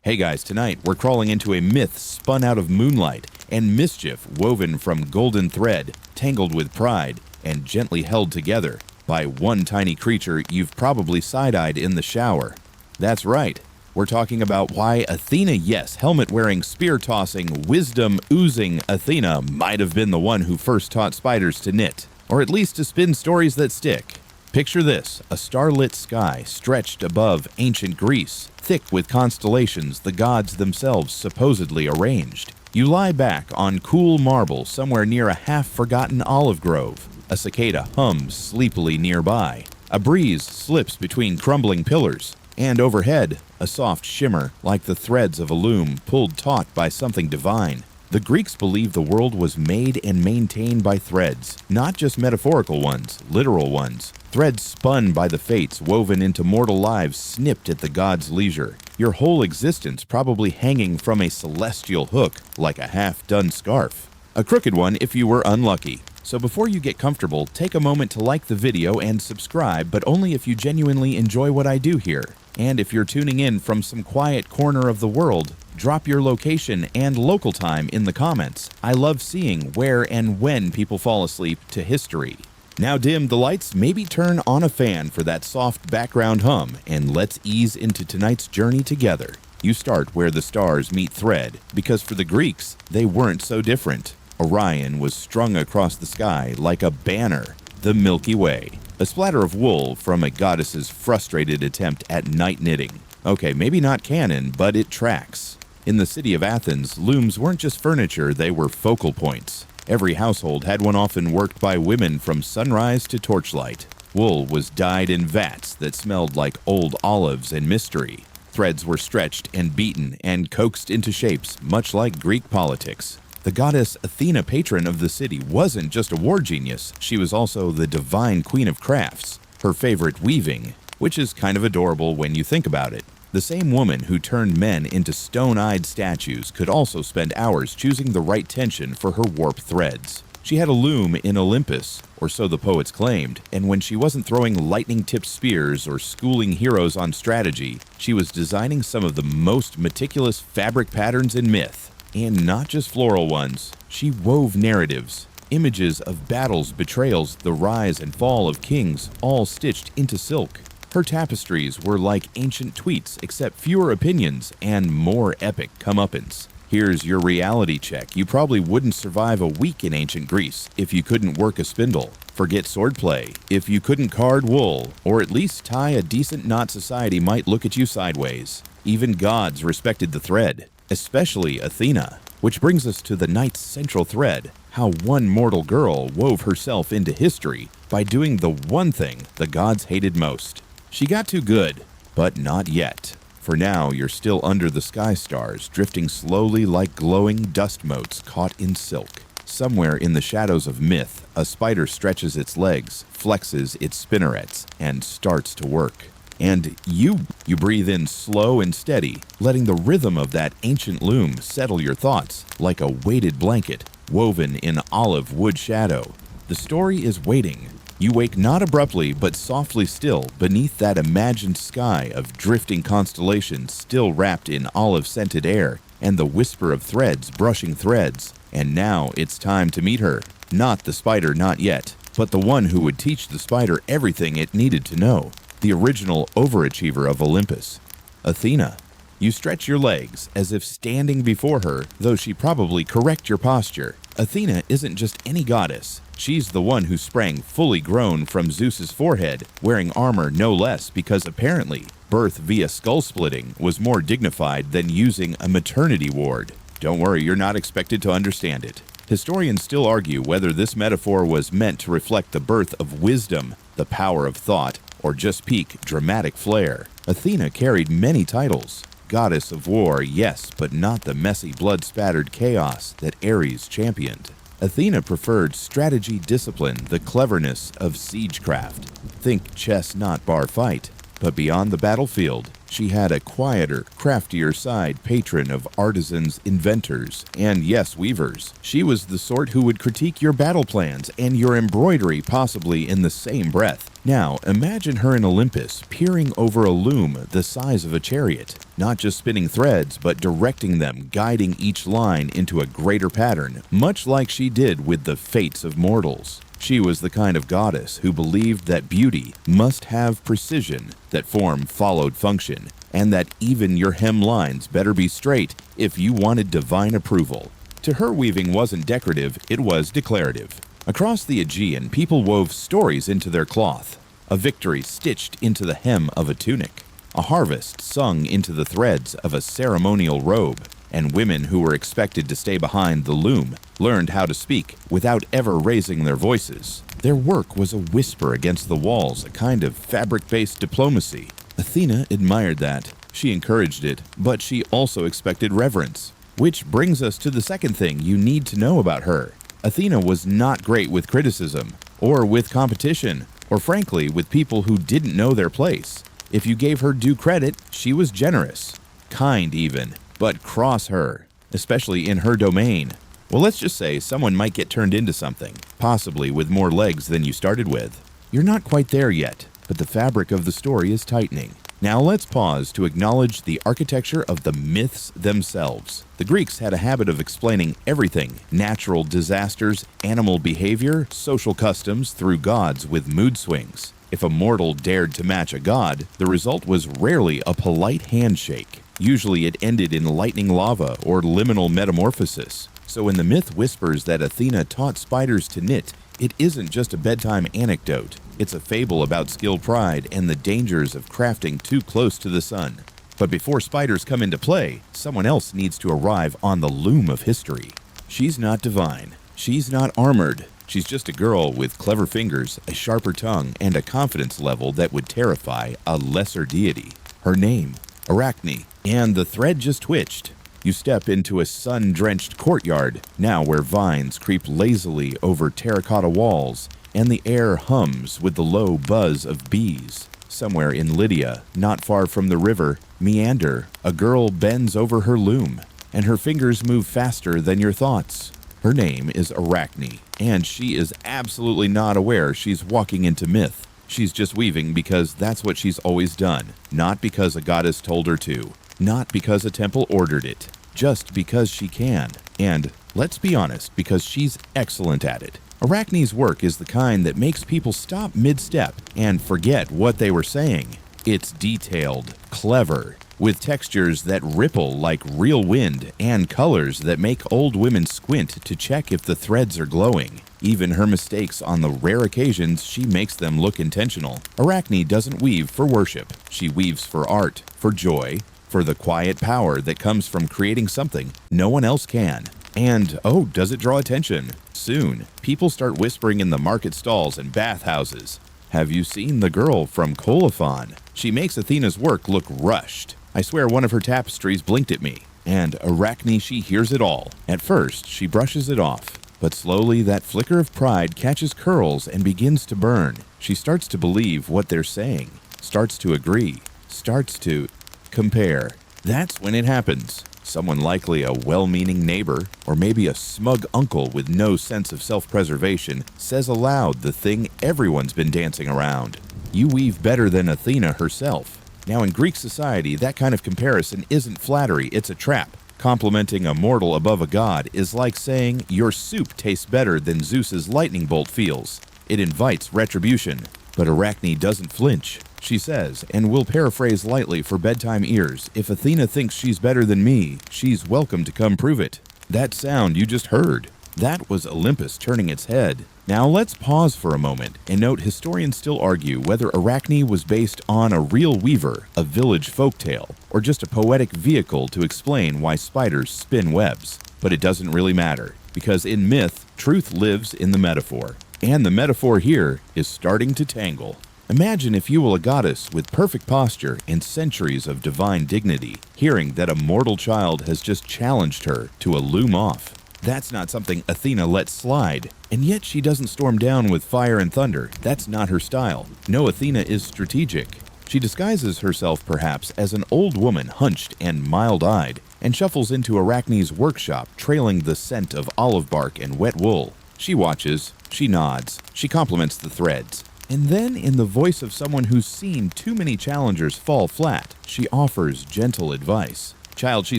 Hey guys, tonight we're crawling into a myth spun out of moonlight and mischief woven from golden thread, tangled with pride, and gently held together by one tiny creature you've probably side-eyed in the shower. That's right, we're talking about why Athena, yes, helmet-wearing, spear-tossing, wisdom-oozing Athena might have been the one who first taught spiders to knit, or at least to spin stories that stick. Picture this, a starlit sky stretched above ancient Greece, thick with constellations the gods themselves supposedly arranged. You lie back on cool marble somewhere near a half-forgotten olive grove. A cicada hums sleepily nearby. A breeze slips between crumbling pillars. And overhead, a soft shimmer like the threads of a loom pulled taut by something divine. The Greeks believed the world was made and maintained by threads, not just metaphorical ones, literal ones. Threads spun by the fates, woven into mortal lives, snipped at the gods' leisure. Your whole existence probably hanging from a celestial hook, like a half-done scarf. A crooked one if you were unlucky. So before you get comfortable, take a moment to like the video and subscribe, but only if you genuinely enjoy what I do here. And if you're tuning in from some quiet corner of the world, drop your location and local time in the comments. I love seeing where and when people fall asleep to history. Now dim the lights, maybe turn on a fan for that soft background hum, and let's ease into tonight's journey together. You start where the stars meet thread, because for the Greeks, they weren't so different. Orion was strung across the sky like a banner, the Milky Way. A splatter of wool from a goddess's frustrated attempt at night knitting. Okay, maybe not canon, but it tracks. In the city of Athens, looms weren't just furniture, they were focal points. Every household had one, often worked by women from sunrise to torchlight. Wool was dyed in vats that smelled like old olives and mystery. Threads were stretched and beaten and coaxed into shapes, much like Greek politics. The goddess Athena, patron of the city, wasn't just a war genius, she was also the divine queen of crafts. Her favorite, weaving, which is kind of adorable when you think about it. The same woman who turned men into stone-eyed statues could also spend hours choosing the right tension for her warp threads. She had a loom in Olympus, or so the poets claimed, and when she wasn't throwing lightning-tipped spears or schooling heroes on strategy, she was designing some of the most meticulous fabric patterns in myth. And not just floral ones. She wove narratives, images of battles, betrayals, the rise and fall of kings, all stitched into silk. Her tapestries were like ancient tweets, except fewer opinions and more epic comeuppance. Here's your reality check. You probably wouldn't survive a week in ancient Greece if you couldn't work a spindle. Forget swordplay. If you couldn't card wool, or at least tie a decent knot, society might look at you sideways. Even gods respected the thread, especially Athena. Which brings us to the night's central thread, how one mortal girl wove herself into history by doing the one thing the gods hated most. She got too good, but not yet. For now, you're still under the sky stars, drifting slowly like glowing dust motes caught in silk. Somewhere in the shadows of myth, a spider stretches its legs, flexes its spinnerets, and starts to work. And you breathe in slow and steady, letting the rhythm of that ancient loom settle your thoughts like a weighted blanket woven in olive wood shadow. The story is waiting. You wake not abruptly but softly still beneath that imagined sky of drifting constellations still wrapped in olive-scented air and the whisper of threads brushing threads. And now it's time to meet her. Not the spider, not yet, but the one who would teach the spider everything it needed to know. The original overachiever of Olympus, Athena. You stretch your legs as if standing before her, though she probably correct your posture. Athena isn't just any goddess. She's the one who sprang fully grown from Zeus's forehead, wearing armor no less because apparently birth via skull splitting was more dignified than using a maternity ward. Don't worry, you're not expected to understand it. Historians still argue whether this metaphor was meant to reflect the birth of wisdom, the power of thought, or just peak dramatic flair. Athena carried many titles. Goddess of war, yes, but not the messy blood-spattered chaos that Ares championed. Athena preferred strategy discipline, the cleverness of siegecraft. Think chess, not bar fight. But beyond the battlefield, she had a quieter, craftier side, patron of artisans, inventors, and yes, weavers. She was the sort who would critique your battle plans and your embroidery possibly in the same breath. Now, imagine her in Olympus, peering over a loom the size of a chariot, not just spinning threads, but directing them, guiding each line into a greater pattern, much like she did with the fates of mortals. She was the kind of goddess who believed that beauty must have precision, that form followed function, and that even your hemlines better be straight if you wanted divine approval. To her, weaving wasn't decorative, it was declarative. Across the Aegean, people wove stories into their cloth, a victory stitched into the hem of a tunic, a harvest sung into the threads of a ceremonial robe, and women who were expected to stay behind the loom learned how to speak without ever raising their voices. Their work was a whisper against the walls, a kind of fabric-based diplomacy. Athena admired that. She encouraged it, but she also expected reverence. Which brings us to the second thing you need to know about her. Athena was not great with criticism, or with competition, or frankly, with people who didn't know their place. If you gave her due credit, she was generous, kind even, but cross her, especially in her domain. Well, let's just say someone might get turned into something, possibly with more legs than you started with. You're not quite there yet, but the fabric of the story is tightening. Now let's pause to acknowledge the architecture of the myths themselves. The Greeks had a habit of explaining everything, natural disasters, animal behavior, social customs, through gods with mood swings. If a mortal dared to match a god, the result was rarely a polite handshake. Usually it ended in lightning lava or liminal metamorphosis. So when the myth whispers that Athena taught spiders to knit, it isn't just a bedtime anecdote. It's a fable about skill pride and the dangers of crafting too close to the sun. But before spiders come into play, someone else needs to arrive on the loom of history. She's not divine. She's not armored. She's just a girl with clever fingers, a sharper tongue, and a confidence level that would terrify a lesser deity. Her name, Arachne. And the thread just twitched. You step into a sun-drenched courtyard, now where vines creep lazily over terracotta walls, and the air hums with the low buzz of bees. Somewhere in Lydia, not far from the river, Meander, a girl bends over her loom, and her fingers move faster than your thoughts. Her name is Arachne, and she is absolutely not aware she's walking into myth. She's just weaving because that's what she's always done, not because a goddess told her to, not because a temple ordered it, just because she can. And, let's be honest, because she's excellent at it. Arachne's work is the kind that makes people stop mid-step and forget what they were saying. It's detailed, clever, with textures that ripple like real wind and colors that make old women squint to check if the threads are glowing. Even her mistakes on the rare occasions she makes them look intentional. Arachne doesn't weave for worship. She weaves for art, for joy, for the quiet power that comes from creating something no one else can. And, oh, does it draw attention? Soon, people start whispering in the market stalls and bathhouses. Have you seen the girl from Colophon? She makes Athena's work look rushed. I swear one of her tapestries blinked at me. And Arachne, she hears it all. At first, she brushes it off. But slowly, that flicker of pride catches curls and begins to burn. She starts to believe what they're saying, starts to agree, starts to compare. That's when it happens. Someone, likely a well-meaning neighbor, or maybe a smug uncle with no sense of self-preservation, says aloud the thing everyone's been dancing around. You weave better than Athena herself. Now, in Greek society, that kind of comparison isn't flattery, it's a trap. Complimenting a mortal above a god is like saying your soup tastes better than Zeus's lightning bolt feels. It invites retribution. But Arachne doesn't flinch. She says, and we'll paraphrase lightly for bedtime ears, if Athena thinks she's better than me, she's welcome to come prove it. That sound you just heard, that was Olympus turning its head. Now let's pause for a moment and note historians still argue whether Arachne was based on a real weaver, a village folktale, or just a poetic vehicle to explain why spiders spin webs. But it doesn't really matter, because in myth, truth lives in the metaphor. And the metaphor here is starting to tangle. Imagine, if you will, a goddess with perfect posture and centuries of divine dignity, hearing that a mortal child has just challenged her to a loom off. That's not something Athena lets slide. And yet she doesn't storm down with fire and thunder. That's not her style. No, Athena is strategic. She disguises herself perhaps as an old woman, hunched and mild-eyed, and shuffles into Arachne's workshop, trailing the scent of olive bark and wet wool. She watches, she nods, she compliments the threads. And then, in the voice of someone who's seen too many challengers fall flat, she offers gentle advice. Child, she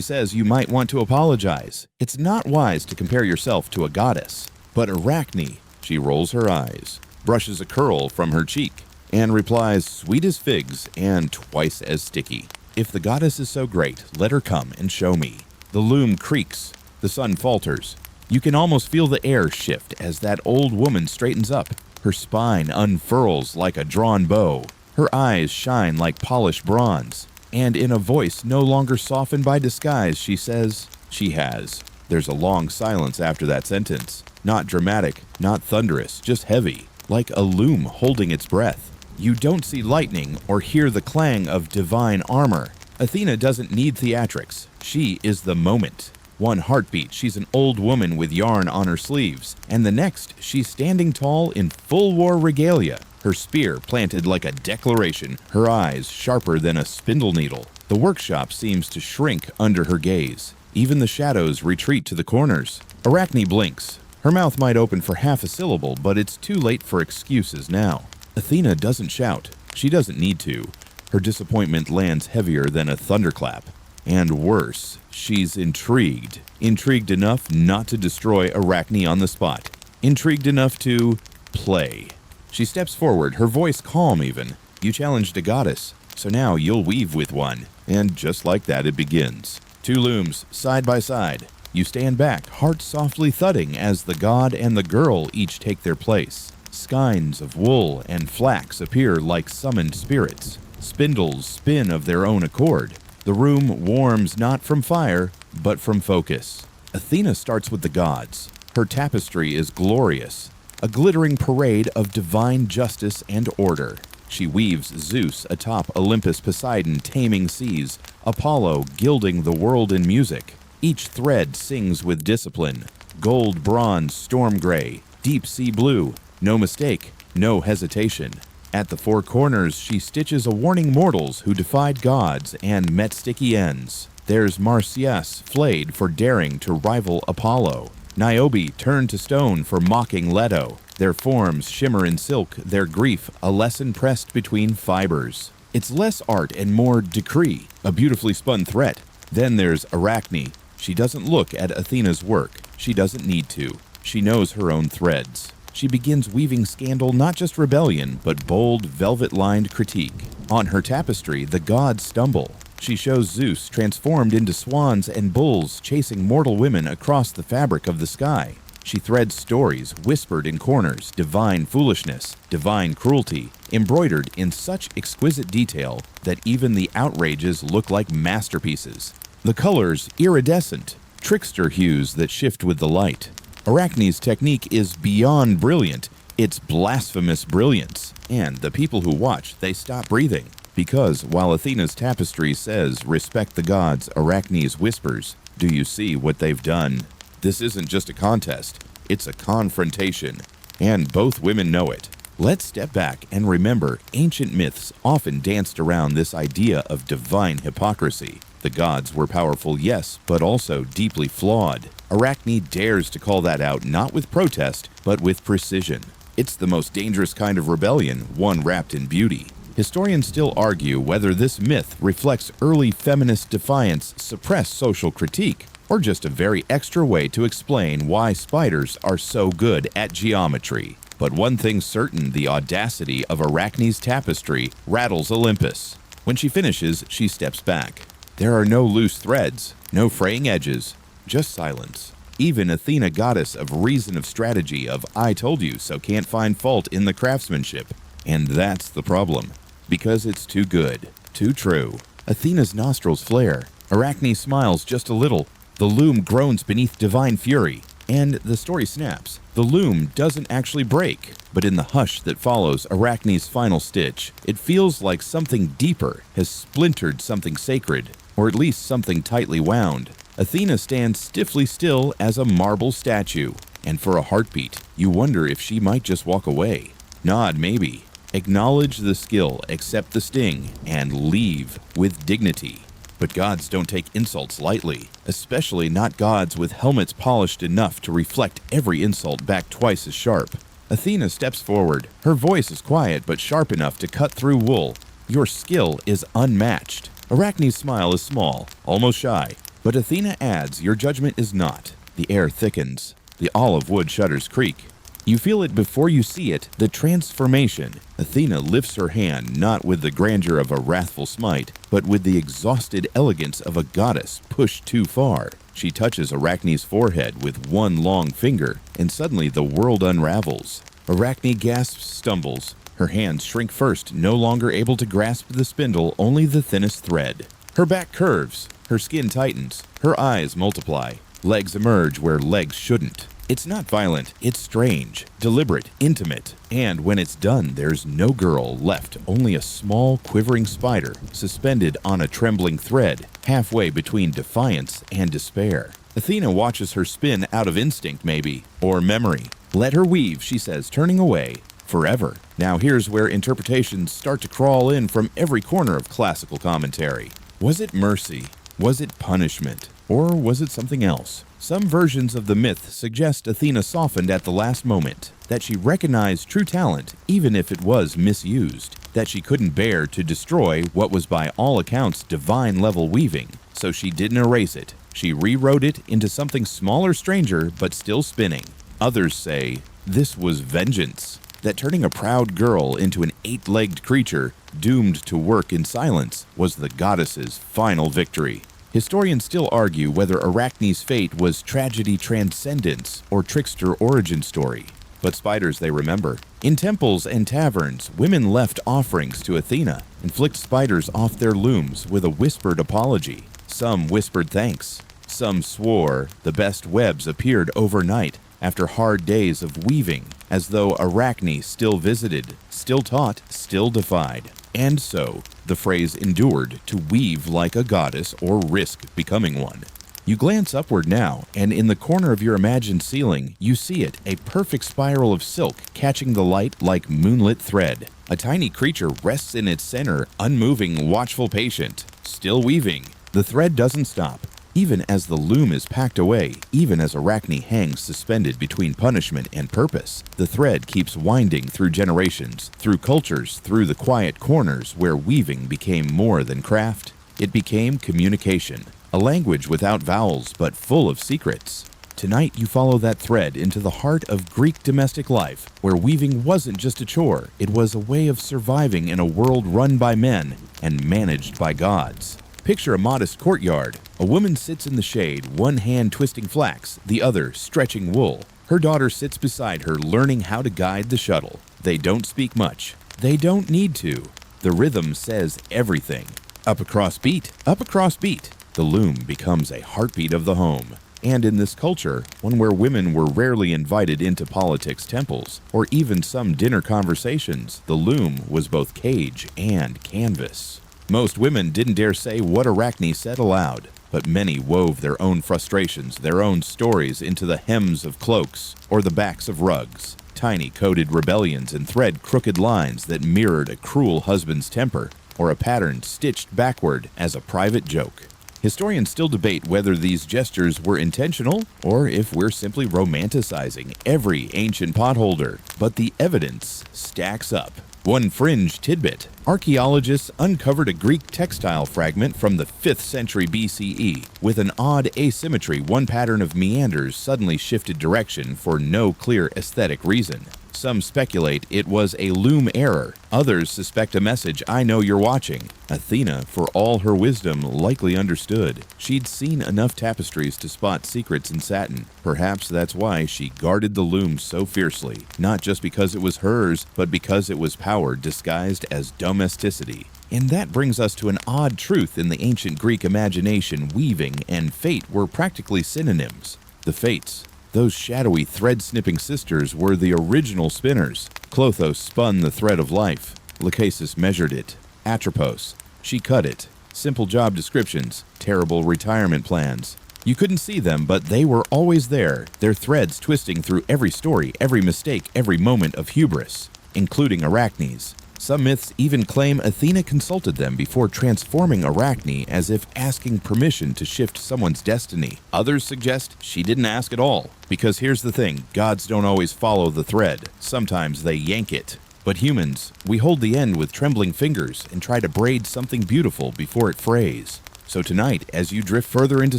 says, you might want to apologize. It's not wise to compare yourself to a goddess. But Arachne, she rolls her eyes, brushes a curl from her cheek, and replies, sweet as figs and twice as sticky. If the goddess is so great, let her come and show me. The loom creaks. The sun falters. You can almost feel the air shift as that old woman straightens up. Her spine unfurls like a drawn bow. Her eyes shine like polished bronze. And in a voice no longer softened by disguise, she says, she has. There's a long silence after that sentence. Not dramatic, not thunderous, just heavy, like a loom holding its breath. You don't see lightning or hear the clang of divine armor. Athena doesn't need theatrics. She is the moment. One heartbeat, she's an old woman with yarn on her sleeves, and the next, she's standing tall in full war regalia, her spear planted like a declaration, her eyes sharper than a spindle needle. The workshop seems to shrink under her gaze. Even the shadows retreat to the corners. Arachne blinks. Her mouth might open for half a syllable, but it's too late for excuses now. Athena doesn't shout. She doesn't need to. Her disappointment lands heavier than a thunderclap. And worse, she's intrigued. Intrigued enough not to destroy Arachne on the spot. Intrigued enough to play. She steps forward, her voice calm even. You challenged a goddess, so now you'll weave with one. And just like that, it begins. Two looms, side by side. You stand back, heart softly thudding as the god and the girl each take their place. Skeins of wool and flax appear like summoned spirits. Spindles spin of their own accord. The room warms not from fire, but from focus. Athena starts with the gods. Her tapestry is glorious, a glittering parade of divine justice and order. She weaves Zeus atop Olympus, Poseidon taming seas, Apollo gilding the world in music. Each thread sings with discipline. Gold, bronze, storm gray, deep sea blue. No mistake, no hesitation. At the four corners, she stitches a warning mortals who defied gods and met sticky ends. There's Marsyas flayed for daring to rival Apollo. Niobe turned to stone for mocking Leto. Their forms shimmer in silk, their grief a lesson pressed between fibers. It's less art and more decree, a beautifully spun threat. Then there's Arachne. She doesn't look at Athena's work. She doesn't need to. She knows her own threads. She begins weaving scandal, not just rebellion, but bold, velvet-lined critique. On her tapestry, the gods stumble. She shows Zeus transformed into swans and bulls chasing mortal women across the fabric of the sky. She threads stories whispered in corners, divine foolishness, divine cruelty, embroidered in such exquisite detail that even the outrages look like masterpieces. The colors iridescent, trickster hues that shift with the light. Arachne's technique is beyond brilliant. It's blasphemous brilliance. And the people who watch, they stop breathing. Because while Athena's tapestry says, respect the gods, Arachne's whispers, do you see what they've done? This isn't just a contest, it's a confrontation. And both women know it. Let's step back and remember ancient myths often danced around this idea of divine hypocrisy. The gods were powerful, yes, but also deeply flawed. Arachne dares to call that out not with protest, but with precision. It's the most dangerous kind of rebellion, one wrapped in beauty. Historians still argue whether this myth reflects early feminist defiance, suppressed social critique, or just a very extra way to explain why spiders are so good at geometry. But one thing's certain, the audacity of Arachne's tapestry rattles Olympus. When she finishes, she steps back. There are no loose threads, no fraying edges, just silence. Even Athena, goddess of reason, of strategy, of I told you so, can't find fault in the craftsmanship. And that's the problem. Because it's too good, too true. Athena's nostrils flare. Arachne smiles just a little. The loom groans beneath divine fury. And the story snaps. The loom doesn't actually break, but in the hush that follows Arachne's final stitch, it feels like something deeper has splintered something sacred, or at least something tightly wound. Athena stands stiffly still as a marble statue, and for a heartbeat, you wonder if she might just walk away. Nod maybe. Acknowledge the skill, accept the sting, and leave with dignity. But gods don't take insults lightly, especially not gods with helmets polished enough to reflect every insult back twice as sharp. Athena steps forward. Her voice is quiet but sharp enough to cut through wool. Your skill is unmatched. Arachne's smile is small, almost shy, but Athena adds your judgment is not. The air thickens. The olive wood shutters creak. You feel it before you see it, the transformation. Athena lifts her hand not with the grandeur of a wrathful smite, but with the exhausted elegance of a goddess pushed too far. She touches Arachne's forehead with one long finger, and suddenly the world unravels. Arachne gasps, stumbles. Her hands shrink first, no longer able to grasp the spindle, only the thinnest thread. Her back curves. Her skin tightens. Her eyes multiply. Legs emerge where legs shouldn't. It's not violent, it's strange, deliberate, intimate, and when it's done, there's no girl left, only a small, quivering spider suspended on a trembling thread, halfway between defiance and despair. Athena watches her spin out of instinct, maybe, or memory. Let her weave, she says, turning away. Forever. Now here's where interpretations start to crawl in from every corner of classical commentary. Was it mercy? Was it punishment? Or was it something else? Some versions of the myth suggest Athena softened at the last moment, that she recognized true talent even if it was misused, that she couldn't bear to destroy what was by all accounts divine-level weaving, so she didn't erase it. She rewrote it into something smaller, stranger, but still spinning. Others say this was vengeance, that turning a proud girl into an eight-legged creature doomed to work in silence was the goddess's final victory. Historians still argue whether Arachne's fate was tragedy transcendence or trickster origin story, but spiders they remember. In temples and taverns, women left offerings to Athena and flicked spiders off their looms with a whispered apology. Some whispered thanks. Some swore the best webs appeared overnight after hard days of weaving, as though Arachne still visited, still taught, still defied. And so, the phrase endured to weave like a goddess or risk becoming one. You glance upward now, and in the corner of your imagined ceiling, you see it, a perfect spiral of silk catching the light like moonlit thread. A tiny creature rests in its center, unmoving, watchful, patient, still weaving. The thread doesn't stop. Even as the loom is packed away, even as Arachne hangs suspended between punishment and purpose, the thread keeps winding through generations, through cultures, through the quiet corners where weaving became more than craft. It became communication, a language without vowels but full of secrets. Tonight you follow that thread into the heart of Greek domestic life, where weaving wasn't just a chore, it was a way of surviving in a world run by men and managed by gods. Picture a modest courtyard. A woman sits in the shade, one hand twisting flax, the other stretching wool. Her daughter sits beside her, learning how to guide the shuttle. They don't speak much. They don't need to. The rhythm says everything. Up across beat, up across beat. The loom becomes a heartbeat of the home. And in this culture, one where women were rarely invited into politics temples, or even some dinner conversations, the loom was both cage and canvas. Most women didn't dare say what Arachne said aloud, but many wove their own frustrations, their own stories into the hems of cloaks or the backs of rugs, tiny coded rebellions and thread crooked lines that mirrored a cruel husband's temper, or a pattern stitched backward as a private joke. Historians still debate whether these gestures were intentional or if we're simply romanticizing every ancient potholder, but the evidence stacks up. One fringe tidbit: archaeologists uncovered a Greek textile fragment from the 5th century BCE. With an odd asymmetry, one pattern of meanders suddenly shifted direction for no clear aesthetic reason. Some speculate it was a loom error. Others suspect a message: I know you're watching. Athena, for all her wisdom, likely understood. She'd seen enough tapestries to spot secrets in satin. Perhaps that's why she guarded the loom so fiercely, not just because it was hers, but because it was power disguised as domesticity. And that brings us to an odd truth in the ancient Greek imagination: weaving and fate were practically synonyms. The Fates, those shadowy thread-snipping sisters, were the original spinners. Clothos spun the thread of life. Lachesis measured it. Atropos, she cut it. Simple job descriptions, terrible retirement plans. You couldn't see them, but they were always there, their threads twisting through every story, every mistake, every moment of hubris, including Arachne's. Some myths even claim Athena consulted them before transforming Arachne, as if asking permission to shift someone's destiny. Others suggest she didn't ask at all. Because here's the thing, gods don't always follow the thread. Sometimes they yank it. But humans, we hold the end with trembling fingers and try to braid something beautiful before it frays. So tonight, as you drift further into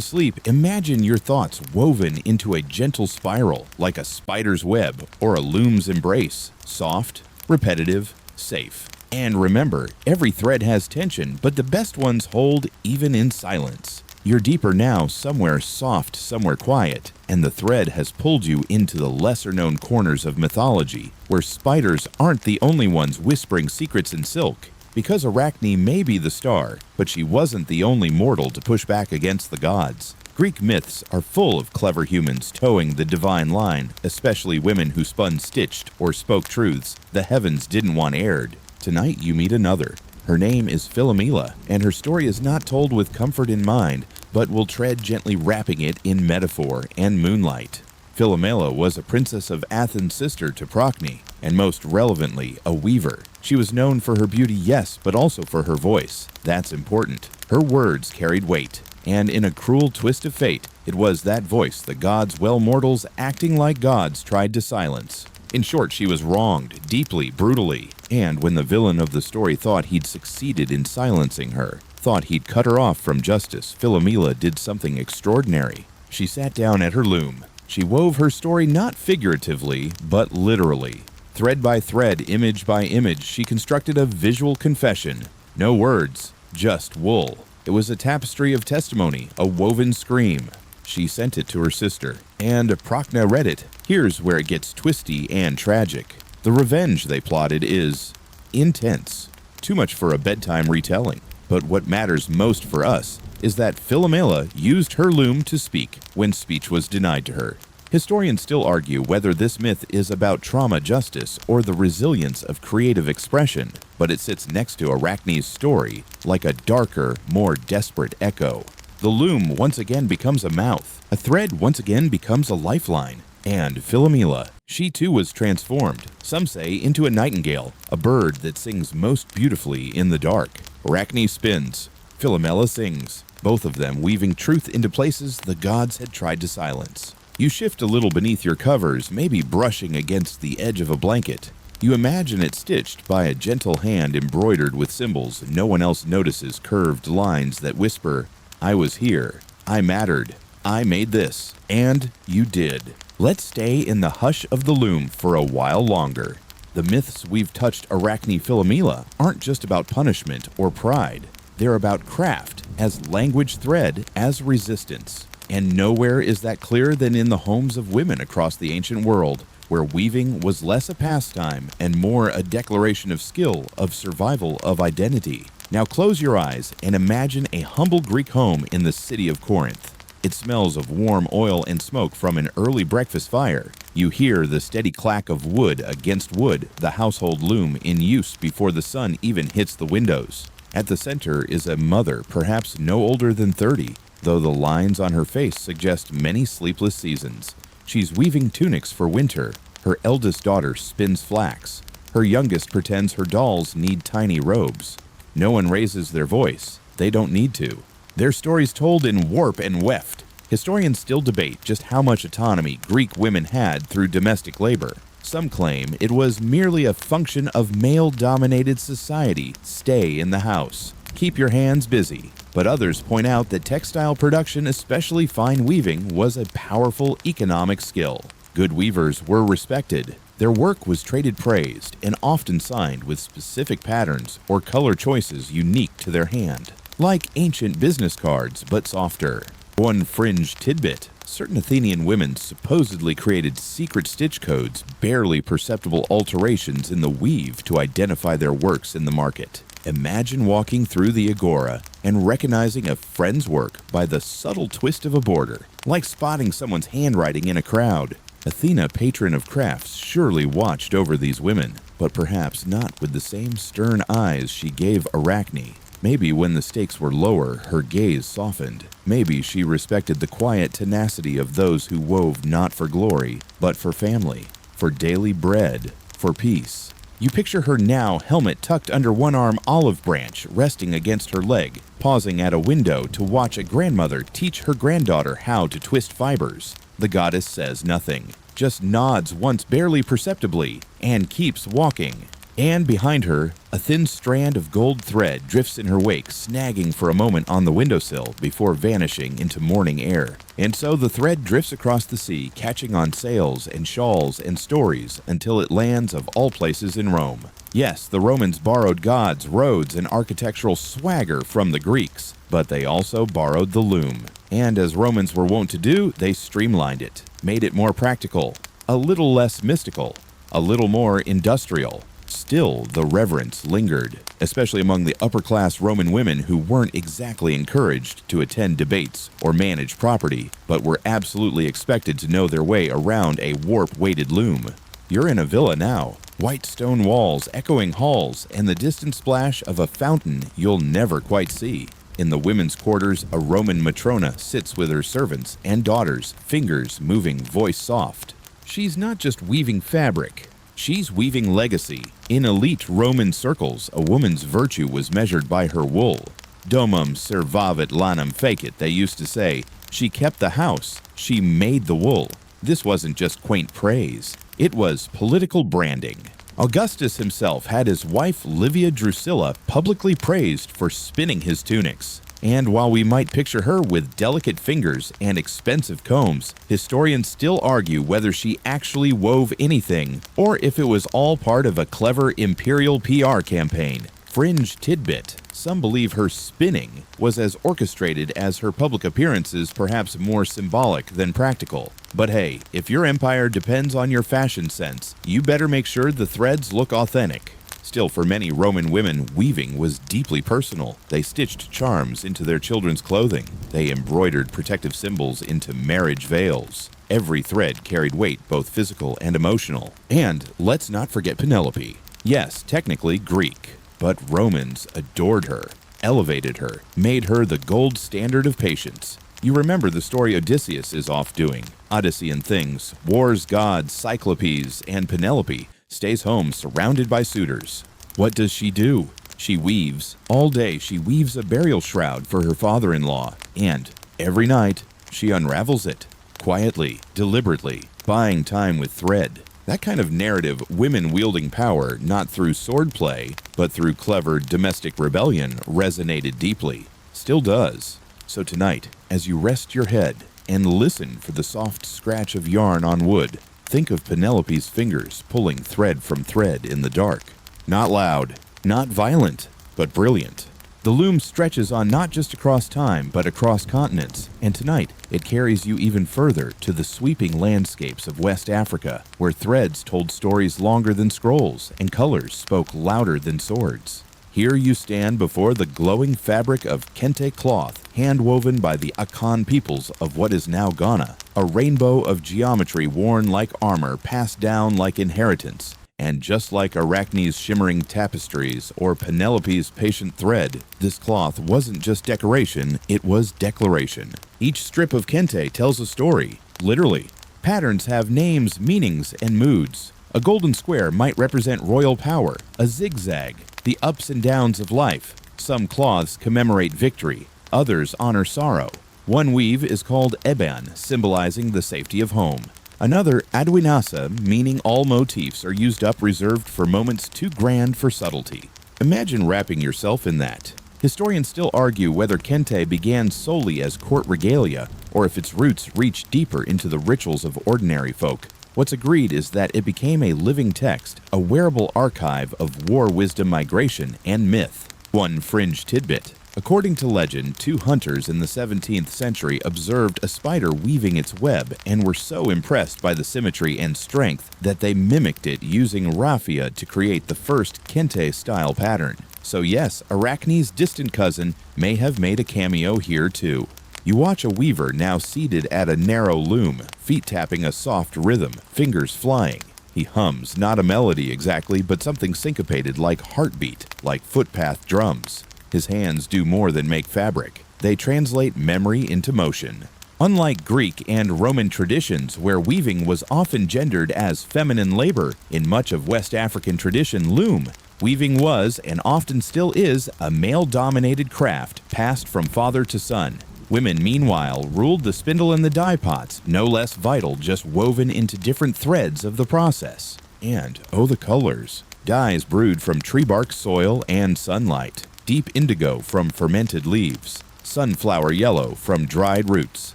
sleep, imagine your thoughts woven into a gentle spiral, like a spider's web or a loom's embrace. Soft, repetitive, safe. And remember, every thread has tension, but the best ones hold even in silence. You're deeper now, somewhere soft, somewhere quiet, and the thread has pulled you into the lesser-known corners of mythology, where spiders aren't the only ones whispering secrets in silk. Because Arachne may be the star, but she wasn't the only mortal to push back against the gods. Greek myths are full of clever humans towing the divine line, especially women who spun stitched or spoke truths the heavens didn't want aired. Tonight you meet another. Her name is Philomela, and her story is not told with comfort in mind, but will tread gently wrapping it in metaphor and moonlight. Philomela was a princess of Athens' sister to Procne, and most relevantly, a weaver. She was known for her beauty, yes, but also for her voice. That's important. Her words carried weight, and in a cruel twist of fate, it was that voice the gods, well mortals acting like gods, tried to silence. In short, she was wronged, deeply, brutally, and when the villain of the story thought he'd succeeded in silencing her, thought he'd cut her off from justice, Philomela did something extraordinary. She sat down at her loom. She wove her story not figuratively, but literally. Thread by thread, image by image, she constructed a visual confession. No words, just wool. It was a tapestry of testimony, a woven scream. She sent it to her sister, and Procne read it. Here's where it gets twisty and tragic. The revenge they plotted is intense. Too much for a bedtime retelling. But what matters most for us is that Philomela used her loom to speak when speech was denied to her. Historians still argue whether this myth is about trauma justice or the resilience of creative expression, but it sits next to Arachne's story like a darker, more desperate echo. The loom once again becomes a mouth, a thread once again becomes a lifeline, and Philomela, she too was transformed, some say into a nightingale, a bird that sings most beautifully in the dark. Arachne spins, Philomela sings, both of them weaving truth into places the gods had tried to silence. You shift a little beneath your covers, maybe brushing against the edge of a blanket. You imagine it stitched by a gentle hand embroidered with symbols no one else notices, curved lines that whisper, I was here, I mattered, I made this, and you did. Let's stay in the hush of the loom for a while longer. The myths we've touched Arachne Philomela aren't just about punishment or pride. They're about craft, as language thread, as resistance. And nowhere is that clearer than in the homes of women across the ancient world, where weaving was less a pastime and more a declaration of skill, of survival, of identity. Now close your eyes and imagine a humble Greek home in the city of Corinth. It smells of warm oil and smoke from an early breakfast fire. You hear the steady clack of wood against wood, the household loom in use before the sun even hits the windows. At the center is a mother, perhaps no older than 30, though the lines on her face suggest many sleepless seasons. She's weaving tunics for winter. Her eldest daughter spins flax. Her youngest pretends her dolls need tiny robes. No one raises their voice. They don't need to. Their stories told in warp and weft. Historians still debate just how much autonomy Greek women had through domestic labor. Some claim it was merely a function of male-dominated society. Stay in the house. Keep your hands busy. But others point out that textile production, especially fine weaving, was a powerful economic skill. Good weavers were respected. Their work was traded praised and often signed with specific patterns or color choices unique to their hand. Like ancient business cards, but softer. One fringe tidbit, certain Athenian women supposedly created secret stitch codes, barely perceptible alterations in the weave to identify their works in the market. Imagine walking through the agora and recognizing a friend's work by the subtle twist of a border, like spotting someone's handwriting in a crowd. Athena, patron of crafts, surely watched over these women, but perhaps not with the same stern eyes she gave Arachne. Maybe when the stakes were lower, her gaze softened. Maybe she respected the quiet tenacity of those who wove not for glory, but for family, for daily bread, for peace. You picture her now, helmet tucked under one arm, olive branch resting against her leg, pausing at a window to watch a grandmother teach her granddaughter how to twist fibers. The goddess says nothing, just nods once barely perceptibly, and keeps walking. And behind her, a thin strand of gold thread drifts in her wake, snagging for a moment on the windowsill before vanishing into morning air. And so the thread drifts across the sea, catching on sails and shawls and stories until it lands of all places in Rome. Yes, the Romans borrowed gods, roads, and architectural swagger from the Greeks, but they also borrowed the loom. And as Romans were wont to do, they streamlined it, made it more practical, a little less mystical, a little more industrial. Still, the reverence lingered, especially among the upper-class Roman women who weren't exactly encouraged to attend debates or manage property, but were absolutely expected to know their way around a warp-weighted loom. You're in a villa now. White stone walls, echoing halls, and the distant splash of a fountain you'll never quite see. In the women's quarters, a Roman matrona sits with her servants and daughters, fingers moving, voice soft. She's not just weaving fabric. She's weaving legacy. In elite Roman circles, a woman's virtue was measured by her wool. Domum servavit lanum fecit, they used to say. She kept the house. She made the wool. This wasn't just quaint praise. It was political branding. Augustus himself had his wife Livia Drusilla publicly praised for spinning his tunics. And while we might picture her with delicate fingers and expensive combs, historians still argue whether she actually wove anything or if it was all part of a clever imperial PR campaign. Fringe tidbit: some believe her spinning was as orchestrated as her public appearances, perhaps more symbolic than practical. But hey, if your empire depends on your fashion sense, you better make sure the threads look authentic. Still, for many Roman women, weaving was deeply personal. They stitched charms into their children's clothing. They embroidered protective symbols into marriage veils. Every thread carried weight, both physical and emotional. And let's not forget Penelope. Yes, technically Greek, but Romans adored her, elevated her, made her the gold standard of patience. You remember the story Odysseus is off doing. Odyssey and things, war's gods, Cyclopes, and Penelope stays home surrounded by suitors. What does she do? She weaves. All day she weaves a burial shroud for her father-in-law, and every night she unravels it, quietly, deliberately, buying time with thread. That kind of narrative, women wielding power not through swordplay, but through clever domestic rebellion, resonated deeply. Still does. So tonight, as you rest your head and listen for the soft scratch of yarn on wood, think of Penelope's fingers pulling thread from thread in the dark. Not loud, not violent, but brilliant. The loom stretches on not just across time, but across continents, and tonight it carries you even further to the sweeping landscapes of West Africa, where threads told stories longer than scrolls, and colors spoke louder than swords. Here you stand before the glowing fabric of kente cloth, hand-woven by the Akan peoples of what is now Ghana, a rainbow of geometry worn like armor, passed down like inheritance. And just like Arachne's shimmering tapestries or Penelope's patient thread, this cloth wasn't just decoration, it was declaration. Each strip of kente tells a story, literally. Patterns have names, meanings, and moods. A golden square might represent royal power, a zigzag, the ups and downs of life. Some cloths commemorate victory, others honor sorrow. One weave is called eban, symbolizing the safety of home. Another, adwinasa, meaning all motifs are used up reserved for moments too grand for subtlety. Imagine wrapping yourself in that. Historians still argue whether kente began solely as court regalia or if its roots reach deeper into the rituals of ordinary folk. What's agreed is that it became a living text, a wearable archive of war wisdom, migration, and myth. One fringe tidbit. According to legend, two hunters in the 17th century observed a spider weaving its web and were so impressed by the symmetry and strength that they mimicked it using raffia to create the first kente-style pattern. So yes, Arachne's distant cousin may have made a cameo here too. You watch a weaver now seated at a narrow loom, feet tapping a soft rhythm, fingers flying. He hums, not a melody exactly, but something syncopated like heartbeat, like footpath drums. His hands do more than make fabric. They translate memory into motion. Unlike Greek and Roman traditions, where weaving was often gendered as feminine labor, in much of West African tradition, loom, weaving was, and often still is, a male-dominated craft passed from father to son. Women, meanwhile, ruled the spindle and the dye pots, no less vital, just woven into different threads of the process. And, oh, the colors. Dyes brewed from tree bark, soil, and sunlight. Deep indigo from fermented leaves. Sunflower yellow from dried roots.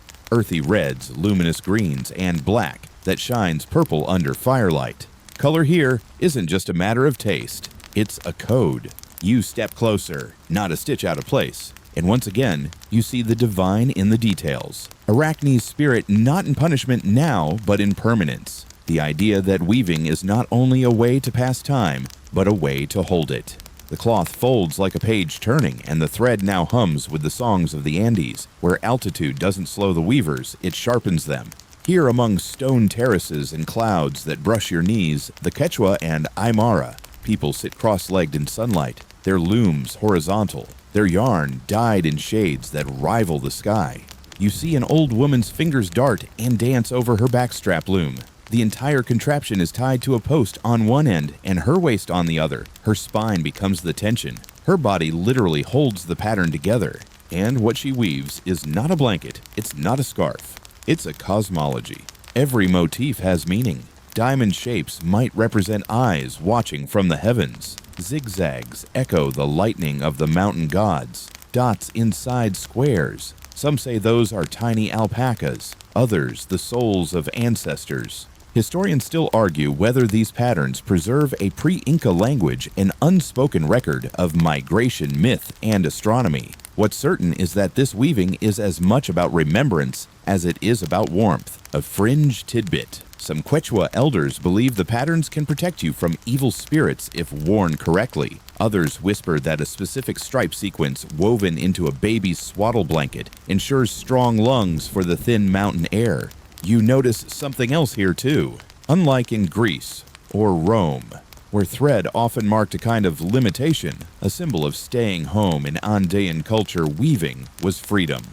Earthy reds, luminous greens, and black that shines purple under firelight. Color here isn't just a matter of taste. It's a code. You step closer, not a stitch out of place. And once again, you see the divine in the details. Arachne's spirit not in punishment now, but in permanence. The idea that weaving is not only a way to pass time, but a way to hold it. The cloth folds like a page turning, and the thread now hums with the songs of the Andes, where altitude doesn't slow the weavers, it sharpens them. Here among stone terraces and clouds that brush your knees, the Quechua and Aymara people sit cross-legged in sunlight, their looms horizontal, their yarn dyed in shades that rival the sky. You see an old woman's fingers dart and dance over her backstrap loom. The entire contraption is tied to a post on one end and her waist on the other. Her spine becomes the tension. Her body literally holds the pattern together. And what she weaves is not a blanket, it's not a scarf. It's a cosmology. Every motif has meaning. Diamond shapes might represent eyes watching from the heavens. Zigzags echo the lightning of the mountain gods. Dots inside squares. Some say those are tiny alpacas, others the souls of ancestors. Historians still argue whether these patterns preserve a pre-Inca language, an unspoken record of migration, myth, and astronomy. What's certain is that this weaving is as much about remembrance as it is about warmth. A fringe tidbit. Some Quechua elders believe the patterns can protect you from evil spirits if worn correctly. Others whisper that a specific stripe sequence woven into a baby's swaddle blanket ensures strong lungs for the thin mountain air. You notice something else here too. Unlike in Greece or Rome, where thread often marked a kind of limitation, a symbol of staying home in Andean culture, weaving was freedom.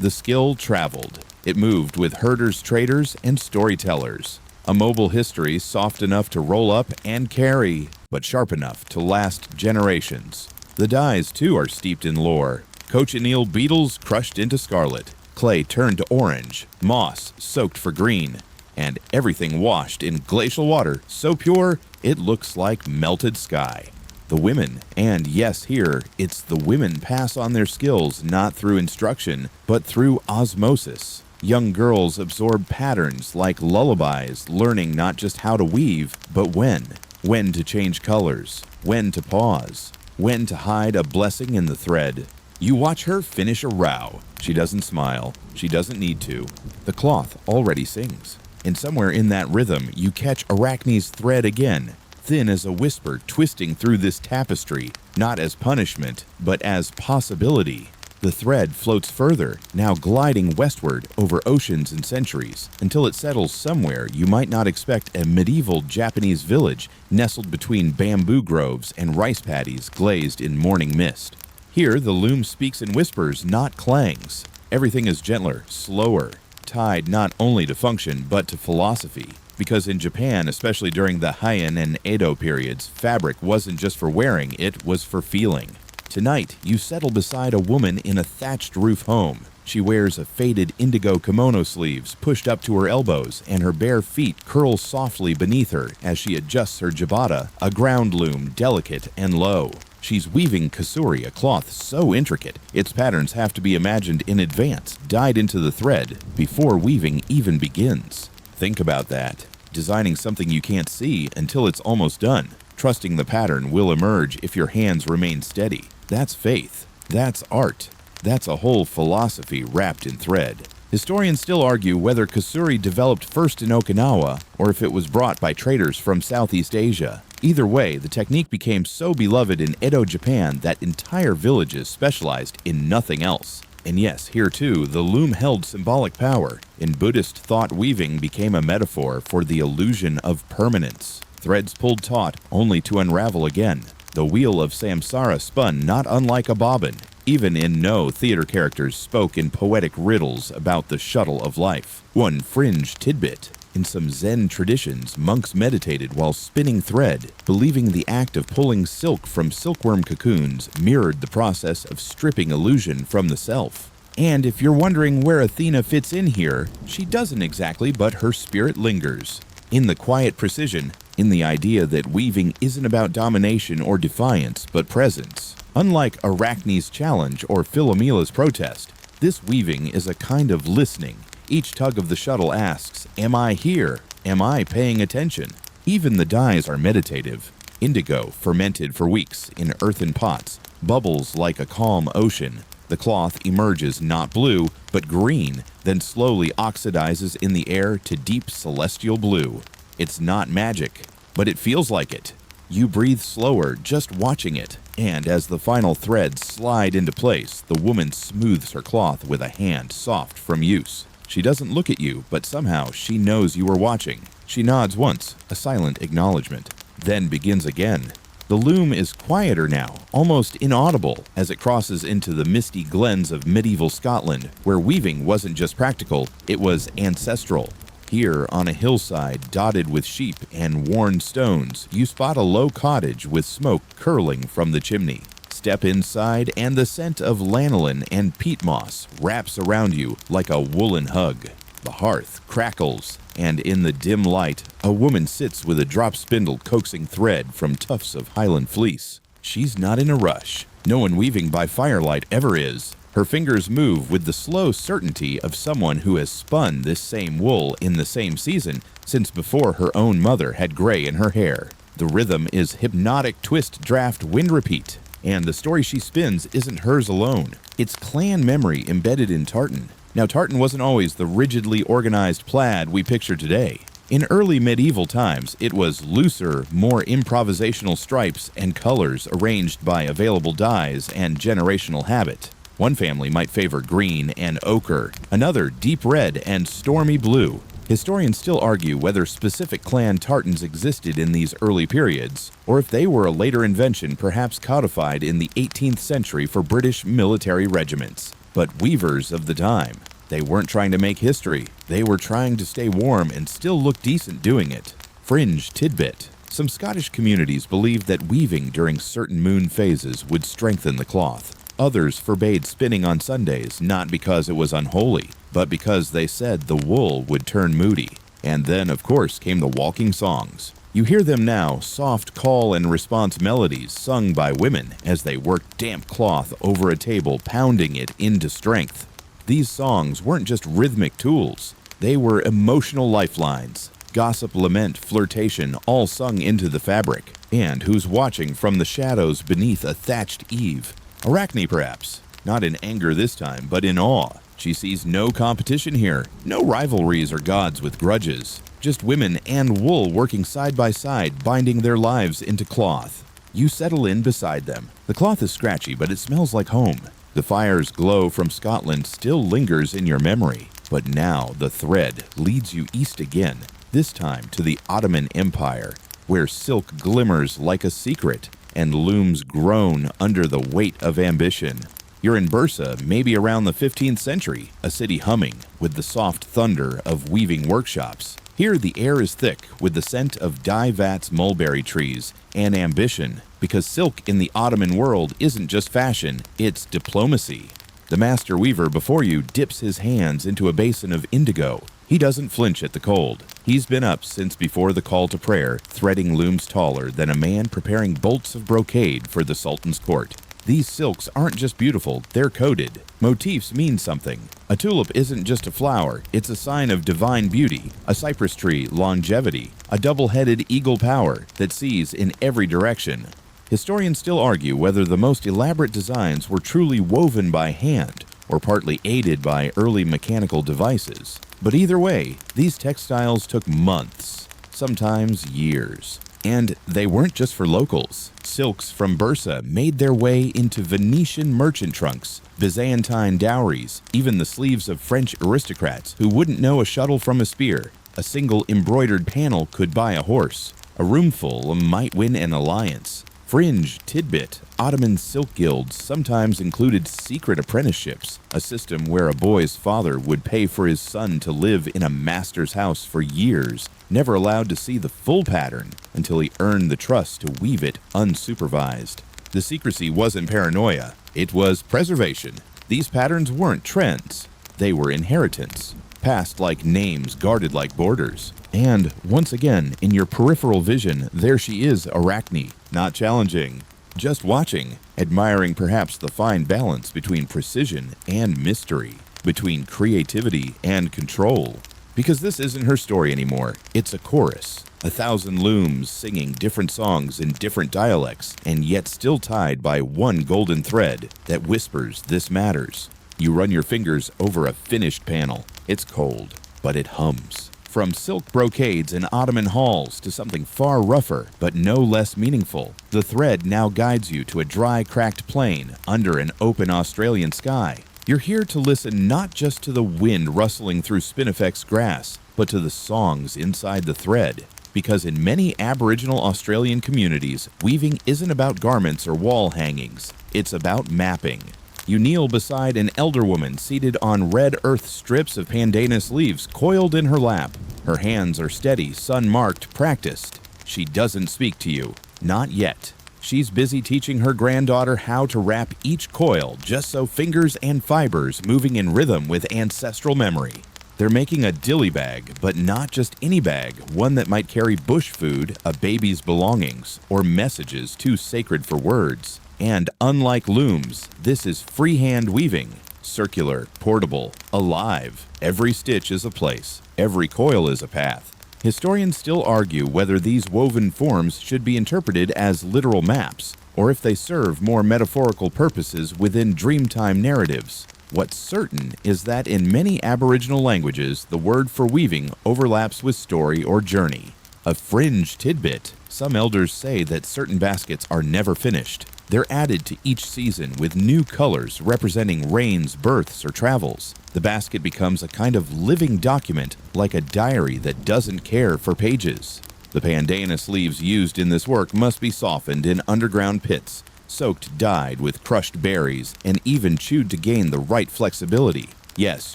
The skill traveled. It moved with herders, traders, and storytellers. A mobile history soft enough to roll up and carry, but sharp enough to last generations. The dyes, too, are steeped in lore. Cochineal beetles crushed into scarlet, clay turned to orange, moss soaked for green, and everything washed in glacial water so pure it looks like melted sky. The women, and yes, here, it's the women pass on their skills not through instruction, but through osmosis. Young girls absorb patterns like lullabies, learning not just how to weave, but when to change colors, when to pause, when to hide a blessing in the thread. You watch her finish a row. She doesn't smile. She doesn't need to. The cloth already sings. And somewhere in that rhythm, you catch Arachne's thread again, thin as a whisper twisting through this tapestry, not as punishment, but as possibility. The thread floats further, now gliding westward over oceans and centuries, until it settles somewhere you might not expect, a medieval Japanese village nestled between bamboo groves and rice paddies glazed in morning mist. Here, the loom speaks in whispers, not clangs. Everything is gentler, slower, tied not only to function, but to philosophy. Because in Japan, especially during the Heian and Edo periods, fabric wasn't just for wearing, it was for feeling. Tonight, you settle beside a woman in a thatched roof home. She wears a faded indigo kimono sleeves pushed up to her elbows, and her bare feet curl softly beneath her as she adjusts her ciabatta, a ground loom delicate and low. She's weaving kasuri, a cloth so intricate, its patterns have to be imagined in advance, dyed into the thread, before weaving even begins. Think about that. Designing something you can't see until it's almost done. Trusting the pattern will emerge if your hands remain steady. That's faith. That's art. That's a whole philosophy wrapped in thread. Historians still argue whether kasuri developed first in Okinawa or if it was brought by traders from Southeast Asia. Either way, the technique became so beloved in Edo, Japan that entire villages specialized in nothing else. And yes, here too, the loom held symbolic power. In Buddhist thought, weaving became a metaphor for the illusion of permanence. Threads pulled taut only to unravel again. The wheel of samsara spun not unlike a bobbin. Even in No, theater characters spoke in poetic riddles about the shuttle of life. One fringe tidbit: in some Zen traditions, monks meditated while spinning thread, believing the act of pulling silk from silkworm cocoons mirrored the process of stripping illusion from the self. And if you're wondering where Athena fits in here, she doesn't exactly, but her spirit lingers. In the quiet precision, in the idea that weaving isn't about domination or defiance, but presence. Unlike Arachne's challenge or Philomela's protest, this weaving is a kind of listening. Each tug of the shuttle asks, "Am I here? Am I paying attention?" Even the dyes are meditative. Indigo, fermented for weeks in earthen pots, bubbles like a calm ocean. The cloth emerges not blue, but green, then slowly oxidizes in the air to deep celestial blue. It's not magic, but it feels like it. You breathe slower just watching it, and as the final threads slide into place, the woman smooths her cloth with a hand soft from use. She doesn't look at you, but somehow she knows you are watching. She nods once, a silent acknowledgement, then begins again. The loom is quieter now, almost inaudible, as it crosses into the misty glens of medieval Scotland, where weaving wasn't just practical, it was ancestral. Here, on a hillside dotted with sheep and worn stones, you spot a low cottage with smoke curling from the chimney. Step inside, and the scent of lanolin and peat moss wraps around you like a woolen hug. The hearth crackles, and in the dim light, a woman sits with a drop spindle coaxing thread from tufts of Highland fleece. She's not in a rush. No one weaving by firelight ever is. Her fingers move with the slow certainty of someone who has spun this same wool in the same season since before her own mother had gray in her hair. The rhythm is hypnotic twist, draft, wind, repeat. And the story she spins isn't hers alone. It's clan memory embedded in tartan. Now, tartan wasn't always the rigidly organized plaid we picture today. In early medieval times, it was looser, more improvisational stripes and colors arranged by available dyes and generational habit. One family might favor green and ochre, another deep red and stormy blue. Historians still argue whether specific clan tartans existed in these early periods, or if they were a later invention perhaps codified in the 18th century for British military regiments. But weavers of the time, they weren't trying to make history. They were trying to stay warm and still look decent doing it. Fringe tidbit. Some Scottish communities believed that weaving during certain moon phases would strengthen the cloth. Others forbade spinning on Sundays, not because it was unholy, but because they said the wool would turn moody. And then, of course, came the walking songs. You hear them now, soft call and response melodies sung by women as they worked damp cloth over a table, pounding it into strength. These songs weren't just rhythmic tools. They were emotional lifelines. Gossip, lament, flirtation, all sung into the fabric. And who's watching from the shadows beneath a thatched eave? Arachne, perhaps. Not in anger this time, but in awe. She sees no competition here, no rivalries or gods with grudges. Just women and wool working side by side, binding their lives into cloth. You settle in beside them. The cloth is scratchy, but it smells like home. The fire's glow from Scotland still lingers in your memory. But now the thread leads you east again, this time to the Ottoman Empire, where silk glimmers like a secret and looms groan under the weight of ambition. You're in Bursa, maybe around the 15th century, a city humming with the soft thunder of weaving workshops. Here the air is thick with the scent of dye vats, mulberry trees, and ambition, because silk in the Ottoman world isn't just fashion, it's diplomacy. The master weaver before you dips his hands into a basin of indigo. He doesn't flinch at the cold. He's been up since before the call to prayer, threading looms taller than a man preparing bolts of brocade for the Sultan's court. These silks aren't just beautiful, they're coded. Motifs mean something. A tulip isn't just a flower, it's a sign of divine beauty. A cypress tree, longevity. A double-headed eagle power that sees in every direction. Historians still argue whether the most elaborate designs were truly woven by hand or partly aided by early mechanical devices. But either way, these textiles took months, sometimes years. And they weren't just for locals. Silks from Bursa made their way into Venetian merchant trunks, Byzantine dowries, even the sleeves of French aristocrats who wouldn't know a shuttle from a spear. A single embroidered panel could buy a horse. A roomful might win an alliance. Fringe tidbit: Ottoman silk guilds sometimes included secret apprenticeships, a system where a boy's father would pay for his son to live in a master's house for years, never allowed to see the full pattern until he earned the trust to weave it unsupervised. The secrecy wasn't paranoia, it was preservation. These patterns weren't trends, they were inheritance, passed like names, guarded like borders. And once again, in your peripheral vision, there she is, Arachne, not challenging, just watching, admiring perhaps the fine balance between precision and mystery, between creativity and control. Because this isn't her story anymore, it's a chorus, 1,000 looms singing different songs in different dialects, and yet still tied by one golden thread that whispers this matters. You run your fingers over a finished panel. It's cold, but it hums. From silk brocades in Ottoman halls to something far rougher, but no less meaningful, the thread now guides you to a dry, cracked plain under an open Australian sky. You're here to listen not just to the wind rustling through Spinifex grass, but to the songs inside the thread. Because in many Aboriginal Australian communities, weaving isn't about garments or wall hangings, it's about mapping. You kneel beside an elder woman seated on red earth strips of pandanus leaves coiled in her lap. Her hands are steady, sun-marked, practiced. She doesn't speak to you. Not yet. She's busy teaching her granddaughter how to wrap each coil just so fingers and fibers moving in rhythm with ancestral memory. They're making a dilly bag, but not just any bag, one that might carry bush food, a baby's belongings, or messages too sacred for words. And unlike looms, this is freehand weaving, circular, portable, alive. Every stitch is a place, every coil is a path. Historians still argue whether these woven forms should be interpreted as literal maps, or if they serve more metaphorical purposes within Dreamtime narratives. What's certain is that in many Aboriginal languages, the word for weaving overlaps with story or journey. A fringe tidbit: some elders say that certain baskets are never finished. They're added to each season with new colors representing rains, births, or travels. The basket becomes a kind of living document, like a diary that doesn't care for pages. The pandanus leaves used in this work must be softened in underground pits, soaked dyed with crushed berries, and even chewed to gain the right flexibility. Yes,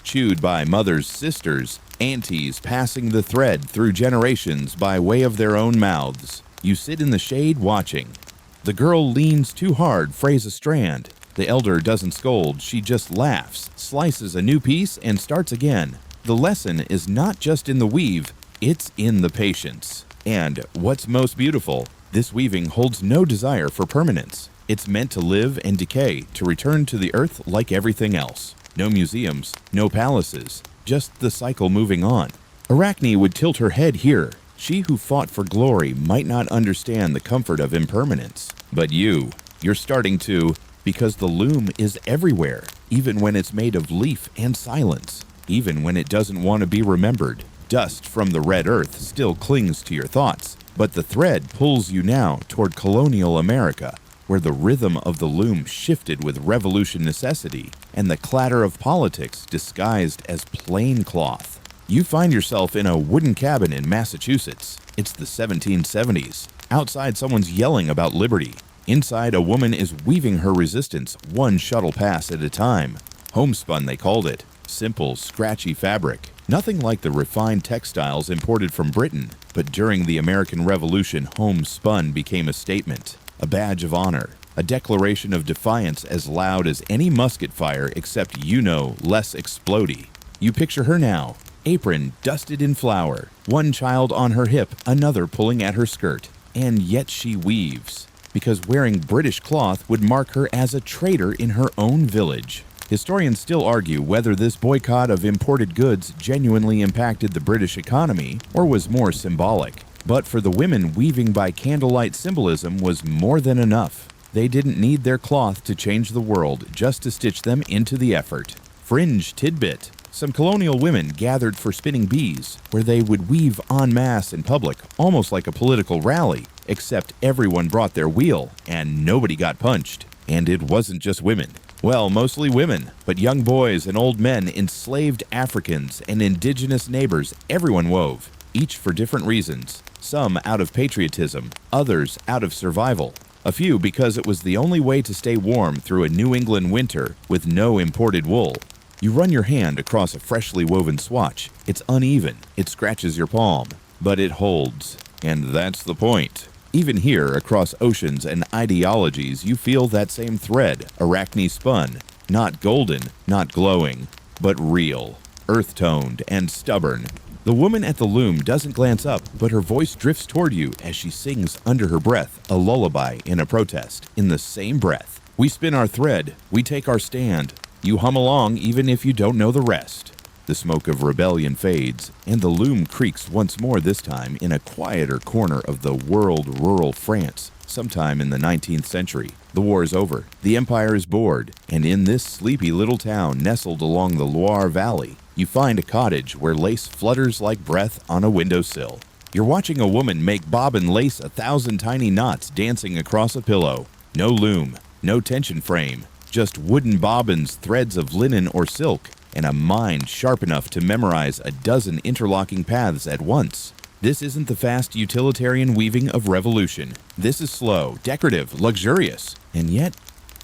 chewed by mothers, sisters, aunties, passing the thread through generations by way of their own mouths. You sit in the shade watching. The girl leans too hard, frays a strand. The elder doesn't scold, she just laughs, slices a new piece, and starts again. The lesson is not just in the weave, it's in the patience. And what's most beautiful, this weaving holds no desire for permanence. It's meant to live and decay, to return to the earth like everything else. No museums, no palaces, just the cycle moving on. Arachne would tilt her head here. She who fought for glory might not understand the comfort of impermanence. But you're starting to, because the loom is everywhere, even when it's made of leaf and silence, even when it doesn't want to be remembered. Dust from the red earth still clings to your thoughts, but the thread pulls you now toward colonial America, where the rhythm of the loom shifted with revolution necessity and the clatter of politics disguised as plain cloth. You find yourself in a wooden cabin in Massachusetts. It's the 1770s. Outside, someone's yelling about liberty. Inside, a woman is weaving her resistance one shuttle pass at a time. Homespun, they called it. Simple, scratchy fabric. Nothing like the refined textiles imported from Britain. But during the American Revolution, homespun became a statement, a badge of honor, a declaration of defiance as loud as any musket fire except less explodey. You picture her now. Apron dusted in flour, one child on her hip, another pulling at her skirt. And yet she weaves, because wearing British cloth would mark her as a traitor in her own village. Historians still argue whether this boycott of imported goods genuinely impacted the British economy or was more symbolic. But for the women, weaving by candlelight symbolism was more than enough. They didn't need their cloth to change the world, just to stitch them into the effort. Fringe tidbit: some colonial women gathered for spinning bees, where they would weave en masse in public, almost like a political rally, except everyone brought their wheel, and nobody got punched. And it wasn't just women. Well, mostly women, but young boys and old men, enslaved Africans, and indigenous neighbors, everyone wove, each for different reasons. Some out of patriotism, others out of survival. A few because it was the only way to stay warm through a New England winter with no imported wool. You run your hand across a freshly woven swatch. It's uneven, it scratches your palm, but it holds. And that's the point. Even here, across oceans and ideologies, you feel that same thread, Arachne spun. Not golden, not glowing, but real, earth-toned, and stubborn. The woman at the loom doesn't glance up, but her voice drifts toward you as she sings under her breath a lullaby in a protest. In the same breath, we spin our thread, we take our stand. You hum along even if you don't know the rest. The smoke of rebellion fades, and the loom creaks once more, this time in a quieter corner of the world rural France, sometime in the 19th century. The war is over, the empire is bored, and in this sleepy little town nestled along the Loire Valley, you find a cottage where lace flutters like breath on a windowsill. You're watching a woman make bobbin lace 1,000 tiny knots dancing across a pillow. No loom, no tension frame, just wooden bobbins, threads of linen or silk, and a mind sharp enough to memorize a dozen interlocking paths at once. This isn't the fast utilitarian weaving of revolution. This is slow, decorative, luxurious, and yet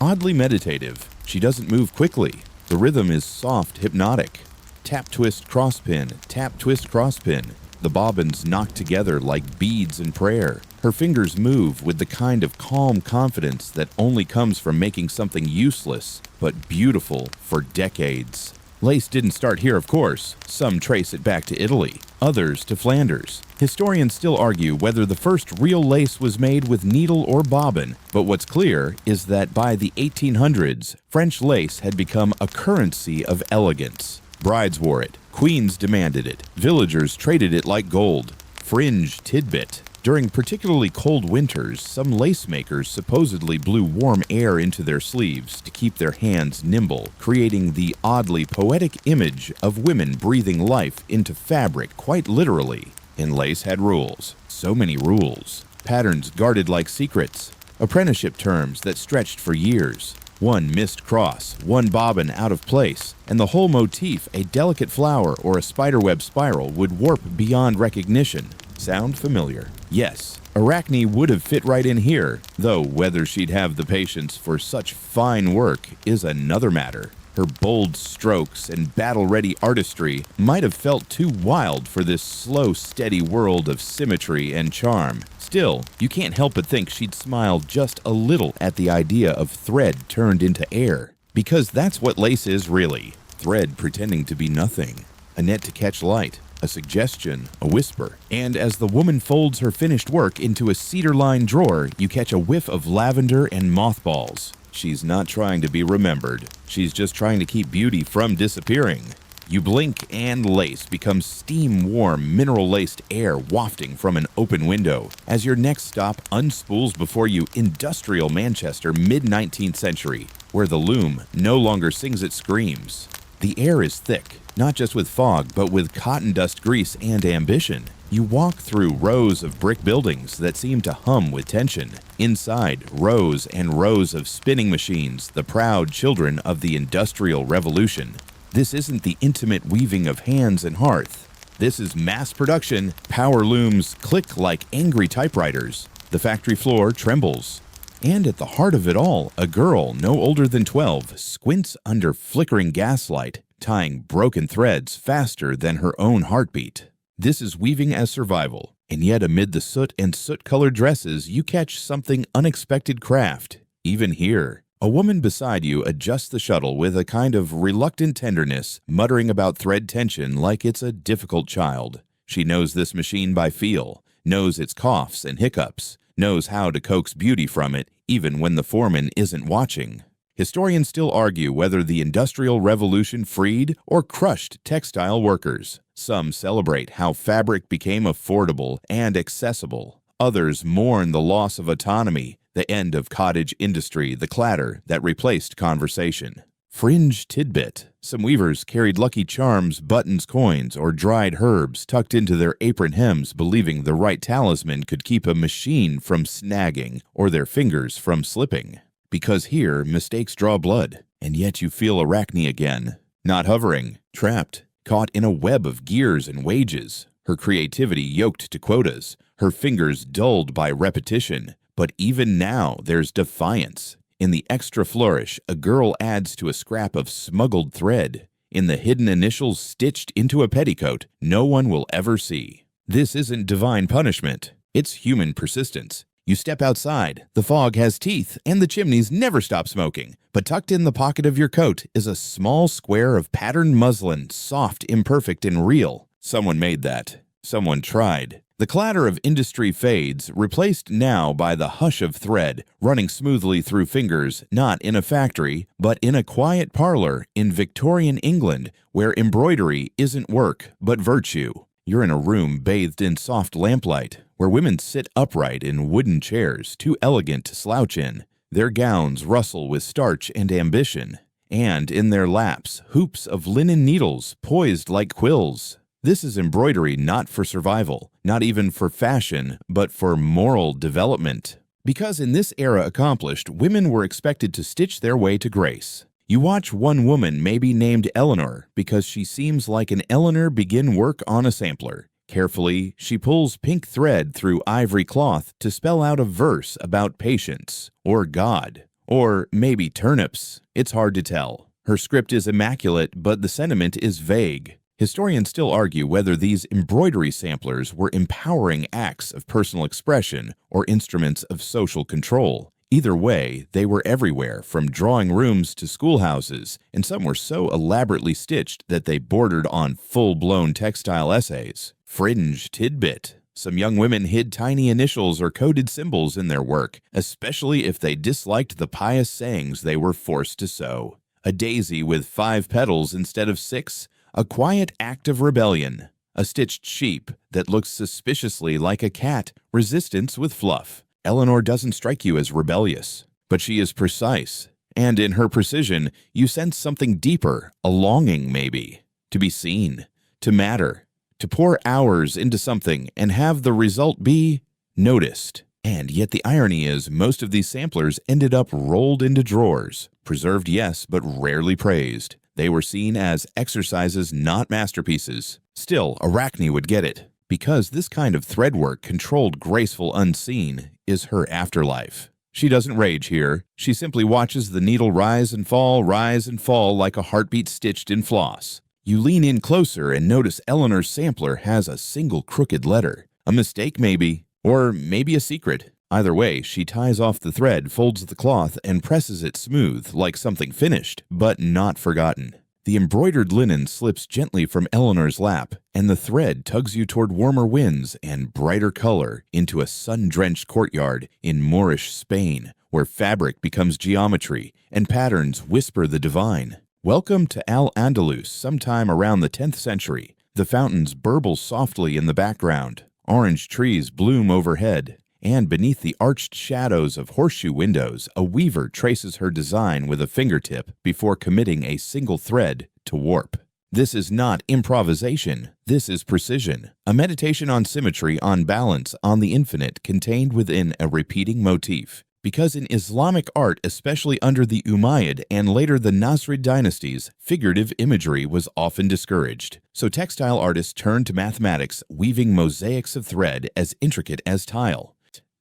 oddly meditative. She doesn't move quickly. The rhythm is soft, hypnotic. Tap, twist, crosspin, tap, twist, crosspin. The bobbins knock together like beads in prayer. Her fingers move with the kind of calm confidence that only comes from making something useless but beautiful for decades. Lace didn't start here, of course. Some trace it back to Italy, others to Flanders. Historians still argue whether the first real lace was made with needle or bobbin, but what's clear is that by the 1800s, French lace had become a currency of elegance. Brides wore it, queens demanded it, villagers traded it like gold. Fringe tidbit. During particularly cold winters, some lace makers supposedly blew warm air into their sleeves to keep their hands nimble, creating the oddly poetic image of women breathing life into fabric quite literally. And lace had rules. So many rules. Patterns guarded like secrets. Apprenticeship terms that stretched for years. One missed cross, one bobbin out of place, and the whole motif, a delicate flower or a spiderweb spiral, would warp beyond recognition. Sound familiar? Yes, Arachne would have fit right in here, though whether she'd have the patience for such fine work is another matter. Her bold strokes and battle-ready artistry might have felt too wild for this slow, steady world of symmetry and charm. Still, you can't help but think she'd smile just a little at the idea of thread turned into air. Because that's what lace is really. Thread pretending to be nothing. A net to catch light. A suggestion, a whisper. And as the woman folds her finished work into a cedar-lined drawer, you catch a whiff of lavender and mothballs. She's not trying to be remembered. She's just trying to keep beauty from disappearing. You blink and lace becomes steam-warm, mineral-laced air wafting from an open window. As your next stop unspools before you industrial Manchester mid-19th century, where the loom no longer sings its screams. The air is thick, not just with fog, but with cotton dust grease and ambition. You walk through rows of brick buildings that seem to hum with tension. Inside, rows and rows of spinning machines, the proud children of the Industrial Revolution. This isn't the intimate weaving of hands and hearth. This is mass production. Power looms click like angry typewriters. The factory floor trembles. And at the heart of it all, a girl no older than 12 squints under flickering gaslight, tying broken threads faster than her own heartbeat. This is weaving as survival, and yet amid the soot and soot-colored dresses, you catch something unexpected craft, even here. A woman beside you adjusts the shuttle with a kind of reluctant tenderness, muttering about thread tension like it's a difficult child. She knows this machine by feel, knows its coughs and hiccups, knows how to coax beauty from it, even when the foreman isn't watching. Historians still argue whether the Industrial Revolution freed or crushed textile workers. Some celebrate how fabric became affordable and accessible. Others mourn the loss of autonomy, the end of cottage industry, the clatter that replaced conversation. Fringe tidbit. Some weavers carried lucky charms, buttons, coins, or dried herbs tucked into their apron hems, believing the right talisman could keep a machine from snagging or their fingers from slipping. Because here, mistakes draw blood, and yet you feel Arachne again. Not hovering, trapped, caught in a web of gears and wages, her creativity yoked to quotas, her fingers dulled by repetition, But even now, there's defiance. In the extra flourish, a girl adds to a scrap of smuggled thread. In the hidden initials stitched into a petticoat no one will ever see. This isn't divine punishment. It's human persistence. You step outside, the fog has teeth, and the chimneys never stop smoking. But tucked in the pocket of your coat is a small square of patterned muslin, soft, imperfect, and real. Someone made that. Someone tried. The clatter of industry fades, replaced now by the hush of thread, running smoothly through fingers, not in a factory, but in a quiet parlor in Victorian England, where embroidery isn't work, but virtue. You're in a room bathed in soft lamplight, where women sit upright in wooden chairs, too elegant to slouch in. Their gowns rustle with starch and ambition, and in their laps, hoops of linen needles poised like quills. This is embroidery not for survival, not even for fashion, but for moral development. Because in this era accomplished, women were expected to stitch their way to grace. You watch one woman maybe named Eleanor because she seems like an Eleanor begin work on a sampler. Carefully, she pulls pink thread through ivory cloth to spell out a verse about patience, or God, or maybe turnips. It's hard to tell. Her script is immaculate, but the sentiment is vague. Historians still argue whether these embroidery samplers were empowering acts of personal expression or instruments of social control. Either way, they were everywhere, from drawing rooms to schoolhouses, and some were so elaborately stitched that they bordered on full-blown textile essays. Fringe tidbit. Some young women hid tiny initials or coded symbols in their work, especially if they disliked the pious sayings they were forced to sew. A daisy with 5 petals instead of 6, a quiet act of rebellion. A stitched sheep that looks suspiciously like a cat, resistance with fluff. Eleanor doesn't strike you as rebellious, but she is precise, and in her precision, you sense something deeper, a longing maybe, to be seen, to matter, to pour hours into something and have the result be noticed. And yet the irony is most of these samplers ended up rolled into drawers, preserved yes, but rarely praised. They were seen as exercises, not masterpieces. Still, Arachne would get it, because this kind of thread work, controlled, graceful, unseen, is her afterlife. She doesn't rage here. She simply watches the needle rise and fall like a heartbeat stitched in floss. You lean in closer and notice Eleanor's sampler has a single crooked letter. A mistake maybe, or maybe a secret. Either way, she ties off the thread, folds the cloth, and presses it smooth like something finished, but not forgotten. The embroidered linen slips gently from Eleanor's lap, and the thread tugs you toward warmer winds and brighter color into a sun-drenched courtyard in Moorish Spain, where fabric becomes geometry and patterns whisper the divine. Welcome to Al-Andalus sometime around the 10th century. The fountains burble softly in the background. Orange trees bloom overhead. And beneath the arched shadows of horseshoe windows, a weaver traces her design with a fingertip before committing a single thread to warp. This is not improvisation. This is precision, a meditation on symmetry, on balance, on the infinite contained within a repeating motif. Because in Islamic art, especially under the Umayyad and later the Nasrid dynasties, figurative imagery was often discouraged. So textile artists turned to mathematics, weaving mosaics of thread as intricate as tile.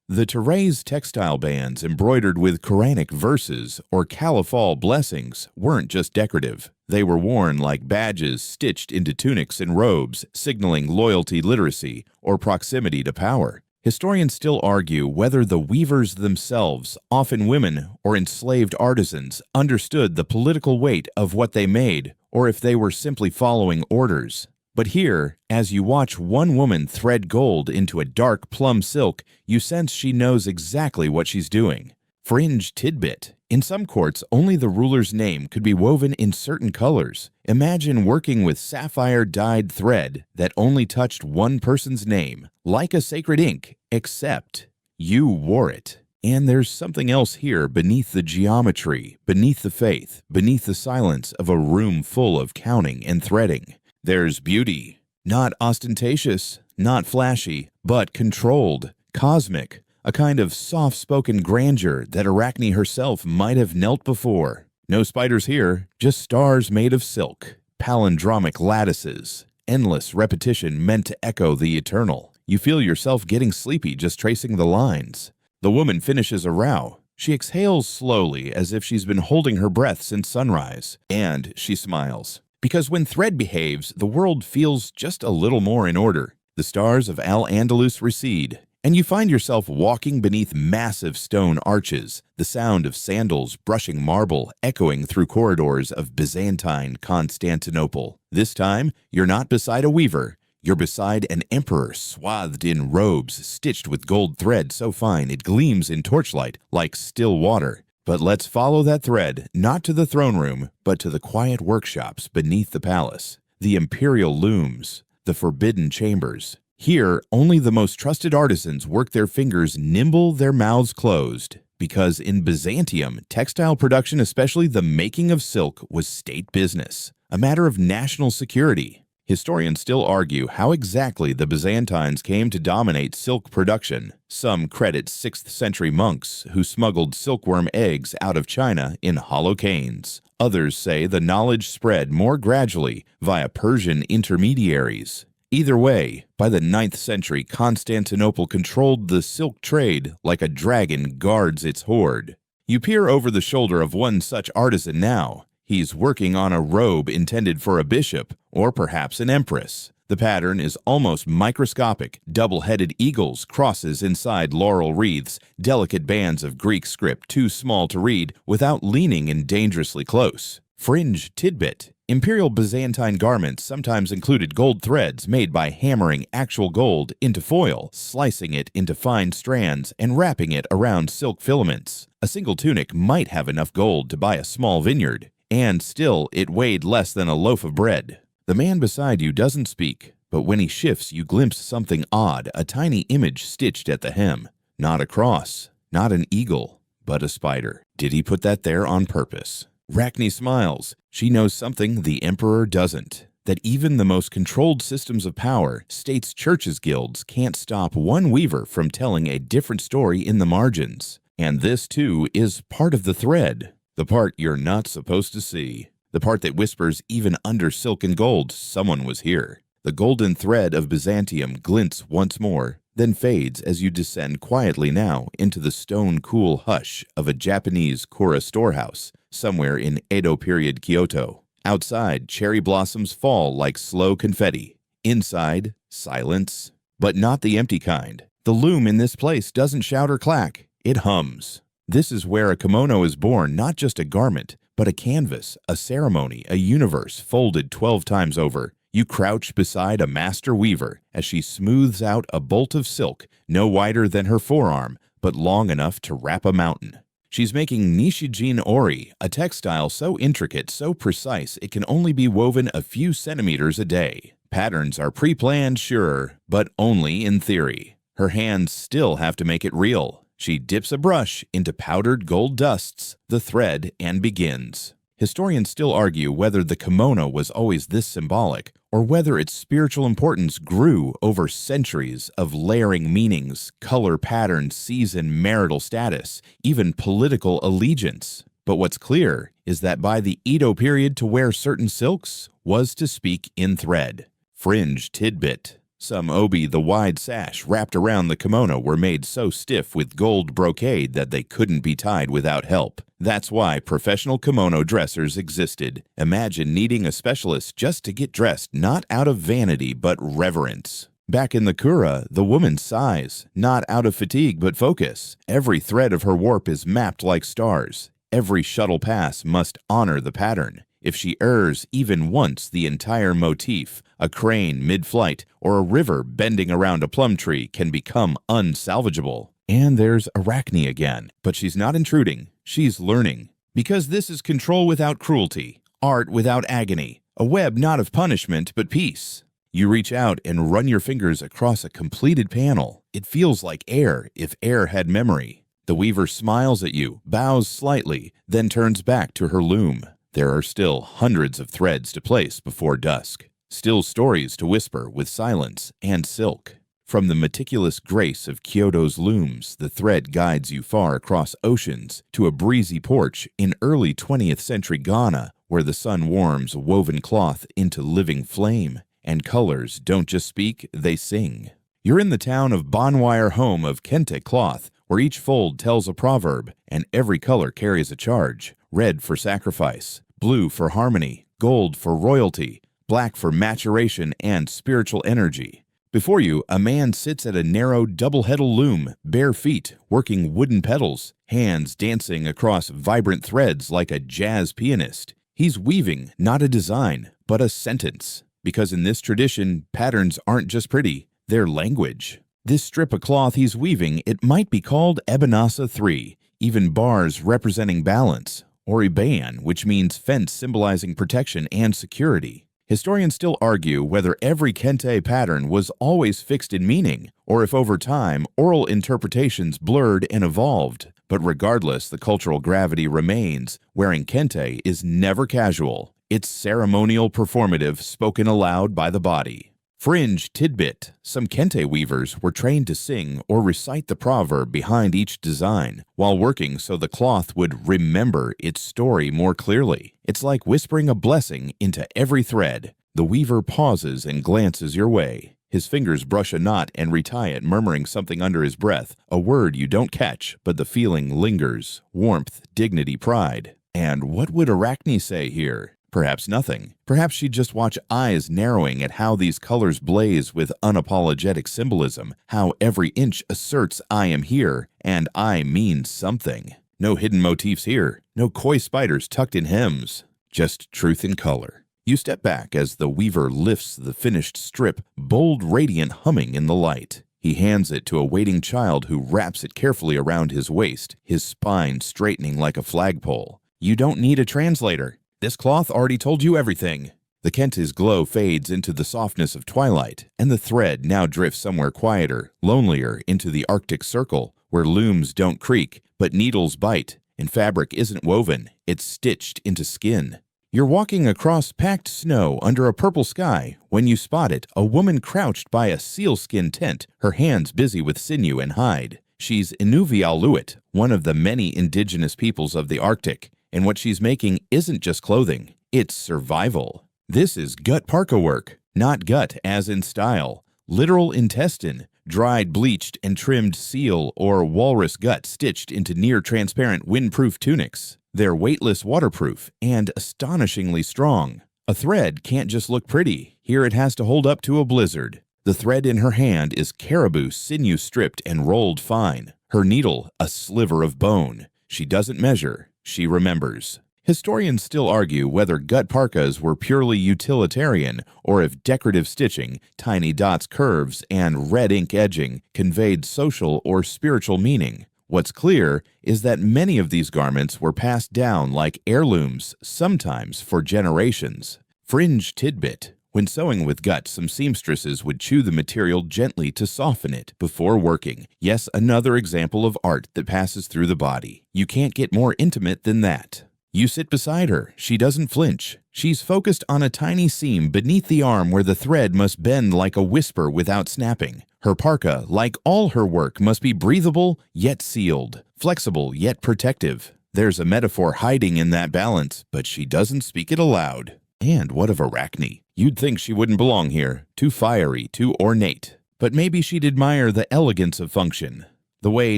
The Therese textile bands embroidered with Quranic verses or Califal blessings weren't just decorative. They were worn like badges stitched into tunics and robes, signaling loyalty, literacy, or proximity to power. Historians still argue whether the weavers themselves, often women or enslaved artisans, understood the political weight of what they made, or if they were simply following orders. But here, as you watch one woman thread gold into a dark plum silk, you sense she knows exactly what she's doing. Fringe tidbit. In some courts, only the ruler's name could be woven in certain colors. Imagine working with sapphire-dyed thread that only touched one person's name, like a sacred ink, except you wore it. And there's something else here beneath the geometry, beneath the faith, beneath the silence of a room full of counting and threading. There's beauty, not ostentatious, not flashy, but controlled, cosmic, a kind of soft-spoken grandeur that Arachne herself might have knelt before. No spiders here, just stars made of silk, palindromic lattices, endless repetition meant to echo the eternal. You feel yourself getting sleepy just tracing the lines. The woman finishes a row. She exhales slowly as if she's been holding her breath since sunrise, and she smiles. Because when thread behaves, the world feels just a little more in order. The stars of Al-Andalus recede, and you find yourself walking beneath massive stone arches, the sound of sandals brushing marble echoing through corridors of Byzantine Constantinople. This time, you're not beside a weaver. You're beside an emperor swathed in robes stitched with gold thread so fine it gleams in torchlight like still water. But let's follow that thread not to the throne room, but to the quiet workshops beneath the palace, the imperial looms, the forbidden chambers. Here, only the most trusted artisans work their fingers nimble, their mouths closed. Because in Byzantium, textile production, especially the making of silk, was state business, a matter of national security. Historians still argue how exactly the Byzantines came to dominate silk production. Some credit 6th century monks who smuggled silkworm eggs out of China in hollow canes. Others say the knowledge spread more gradually via Persian intermediaries. Either way, by the 9th century, Constantinople controlled the silk trade like a dragon guards its hoard. You peer over the shoulder of one such artisan now. He's working on a robe intended for a bishop or perhaps an empress. The pattern is almost microscopic, double-headed eagles, crosses inside laurel wreaths, delicate bands of Greek script too small to read without leaning in dangerously close. Fringe tidbit. Imperial Byzantine garments sometimes included gold threads made by hammering actual gold into foil, slicing it into fine strands, and wrapping it around silk filaments. A single tunic might have enough gold to buy a small vineyard. And still, it weighed less than a loaf of bread. The man beside you doesn't speak, but when he shifts, you glimpse something odd, a tiny image stitched at the hem. Not a cross, not an eagle, but a spider. Did he put that there on purpose? Rachni smiles. She knows something the emperor doesn't. That even the most controlled systems of power, states' churches' guilds, can't stop one weaver from telling a different story in the margins. And this, too, is part of the thread. The part you're not supposed to see. The part that whispers even under silk and gold, someone was here. The golden thread of Byzantium glints once more, then fades as you descend quietly now into the stone-cool hush of a Japanese kura storehouse somewhere in Edo period Kyoto. Outside, cherry blossoms fall like slow confetti. Inside, silence. But not the empty kind. The loom in this place doesn't shout or clack. It hums. This is where a kimono is born, not just a garment, but a canvas, a ceremony, a universe folded 12 times over. You crouch beside a master weaver as she smooths out a bolt of silk no wider than her forearm, but long enough to wrap a mountain. She's making nishijin ori, a textile so intricate, so precise, it can only be woven a few centimeters a day. Patterns are pre-planned, sure, but only in theory. Her hands still have to make it real. She dips a brush into powdered gold dusts, the thread, and begins. Historians still argue whether the kimono was always this symbolic, or whether its spiritual importance grew over centuries of layering meanings, color patterns, season, marital status, even political allegiance. But what's clear is that by the Edo period, to wear certain silks was to speak in thread. Fringe tidbit. Some obi, the wide sash wrapped around the kimono, were made so stiff with gold brocade that they couldn't be tied without help. That's why professional kimono dressers existed. Imagine needing a specialist just to get dressed, not out of vanity but reverence. Back in the kura, the woman sighs, not out of fatigue but focus. Every thread of her warp is mapped like stars. Every shuttle pass must honor the pattern. If she errs even once, the entire motif, a crane mid-flight or a river bending around a plum tree, can become unsalvageable. And there's Arachne again, but she's not intruding, she's learning. Because this is control without cruelty, art without agony, a web not of punishment but peace. You reach out and run your fingers across a completed panel. It feels like air, if air had memory. The weaver smiles at you, bows slightly, then turns back to her loom. There are still hundreds of threads to place before dusk, still stories to whisper with silence and silk. From the meticulous grace of Kyoto's looms, the thread guides you far across oceans to a breezy porch in early 20th century Ghana, where the sun warms woven cloth into living flame, and colors don't just speak, they sing. You're in the town of Bonwire, home of kente cloth, where each fold tells a proverb and every color carries a charge. Red for sacrifice, blue for harmony, gold for royalty, black for maturation and spiritual energy. Before you, a man sits at a narrow double-headed loom, bare feet, working wooden pedals, hands dancing across vibrant threads like a jazz pianist. He's weaving not a design, but a sentence. Because in this tradition, patterns aren't just pretty, they're language. This strip of cloth he's weaving, it might be called Ebenasa 3, even bars representing balance, or Iban, which means fence symbolizing protection and security. Historians still argue whether every kente pattern was always fixed in meaning, or if over time, oral interpretations blurred and evolved. But regardless, the cultural gravity remains. Wearing kente is never casual. It's ceremonial performative spoken aloud by the body. Fringe tidbit. Some kente weavers were trained to sing or recite the proverb behind each design while working so the cloth would remember its story more clearly. It's like whispering a blessing into every thread. The weaver pauses and glances your way. His fingers brush a knot and retie it, murmuring something under his breath, a word you don't catch, but the feeling lingers. Warmth, dignity, pride. And what would Arachne say here? Perhaps nothing. Perhaps she'd just watch eyes narrowing at how these colors blaze with unapologetic symbolism, how every inch asserts I am here, and I mean something. No hidden motifs here, no coy spiders tucked in hems, just truth in color. You step back as the weaver lifts the finished strip, bold, radiant, humming in the light. He hands it to a waiting child who wraps it carefully around his waist, his spine straightening like a flagpole. You don't need a translator. This cloth already told you everything. The kente's glow fades into the softness of twilight, and the thread now drifts somewhere quieter, lonelier, into the Arctic Circle, where looms don't creak, but needles bite, and fabric isn't woven, it's stitched into skin. You're walking across packed snow under a purple sky when you spot it, a woman crouched by a sealskin tent, her hands busy with sinew and hide. She's Inuvialuit, one of the many indigenous peoples of the Arctic. And what she's making isn't just clothing, it's survival. This is gut parka work, not gut as in style. Literal intestine, dried, bleached, and trimmed seal or walrus gut stitched into near-transparent windproof tunics. They're weightless, waterproof, and astonishingly strong. A thread can't just look pretty. Here it has to hold up to a blizzard. The thread in her hand is caribou sinew stripped and rolled fine. Her needle, a sliver of bone. She doesn't measure. She remembers. Historians still argue whether gut parkas were purely utilitarian or if decorative stitching, tiny dots, curves, and red ink edging conveyed social or spiritual meaning. What's clear is that many of these garments were passed down like heirlooms, sometimes for generations. Fringe tidbit. When sewing with gut, some seamstresses would chew the material gently to soften it before working. Yes, another example of art that passes through the body. You can't get more intimate than that. You sit beside her. She doesn't flinch. She's focused on a tiny seam beneath the arm where the thread must bend like a whisper without snapping. Her parka, like all her work, must be breathable yet sealed, flexible yet protective. There's a metaphor hiding in that balance, but she doesn't speak it aloud. And what of Arachne? You'd think she wouldn't belong here, too fiery, too ornate. But maybe she'd admire the elegance of function, the way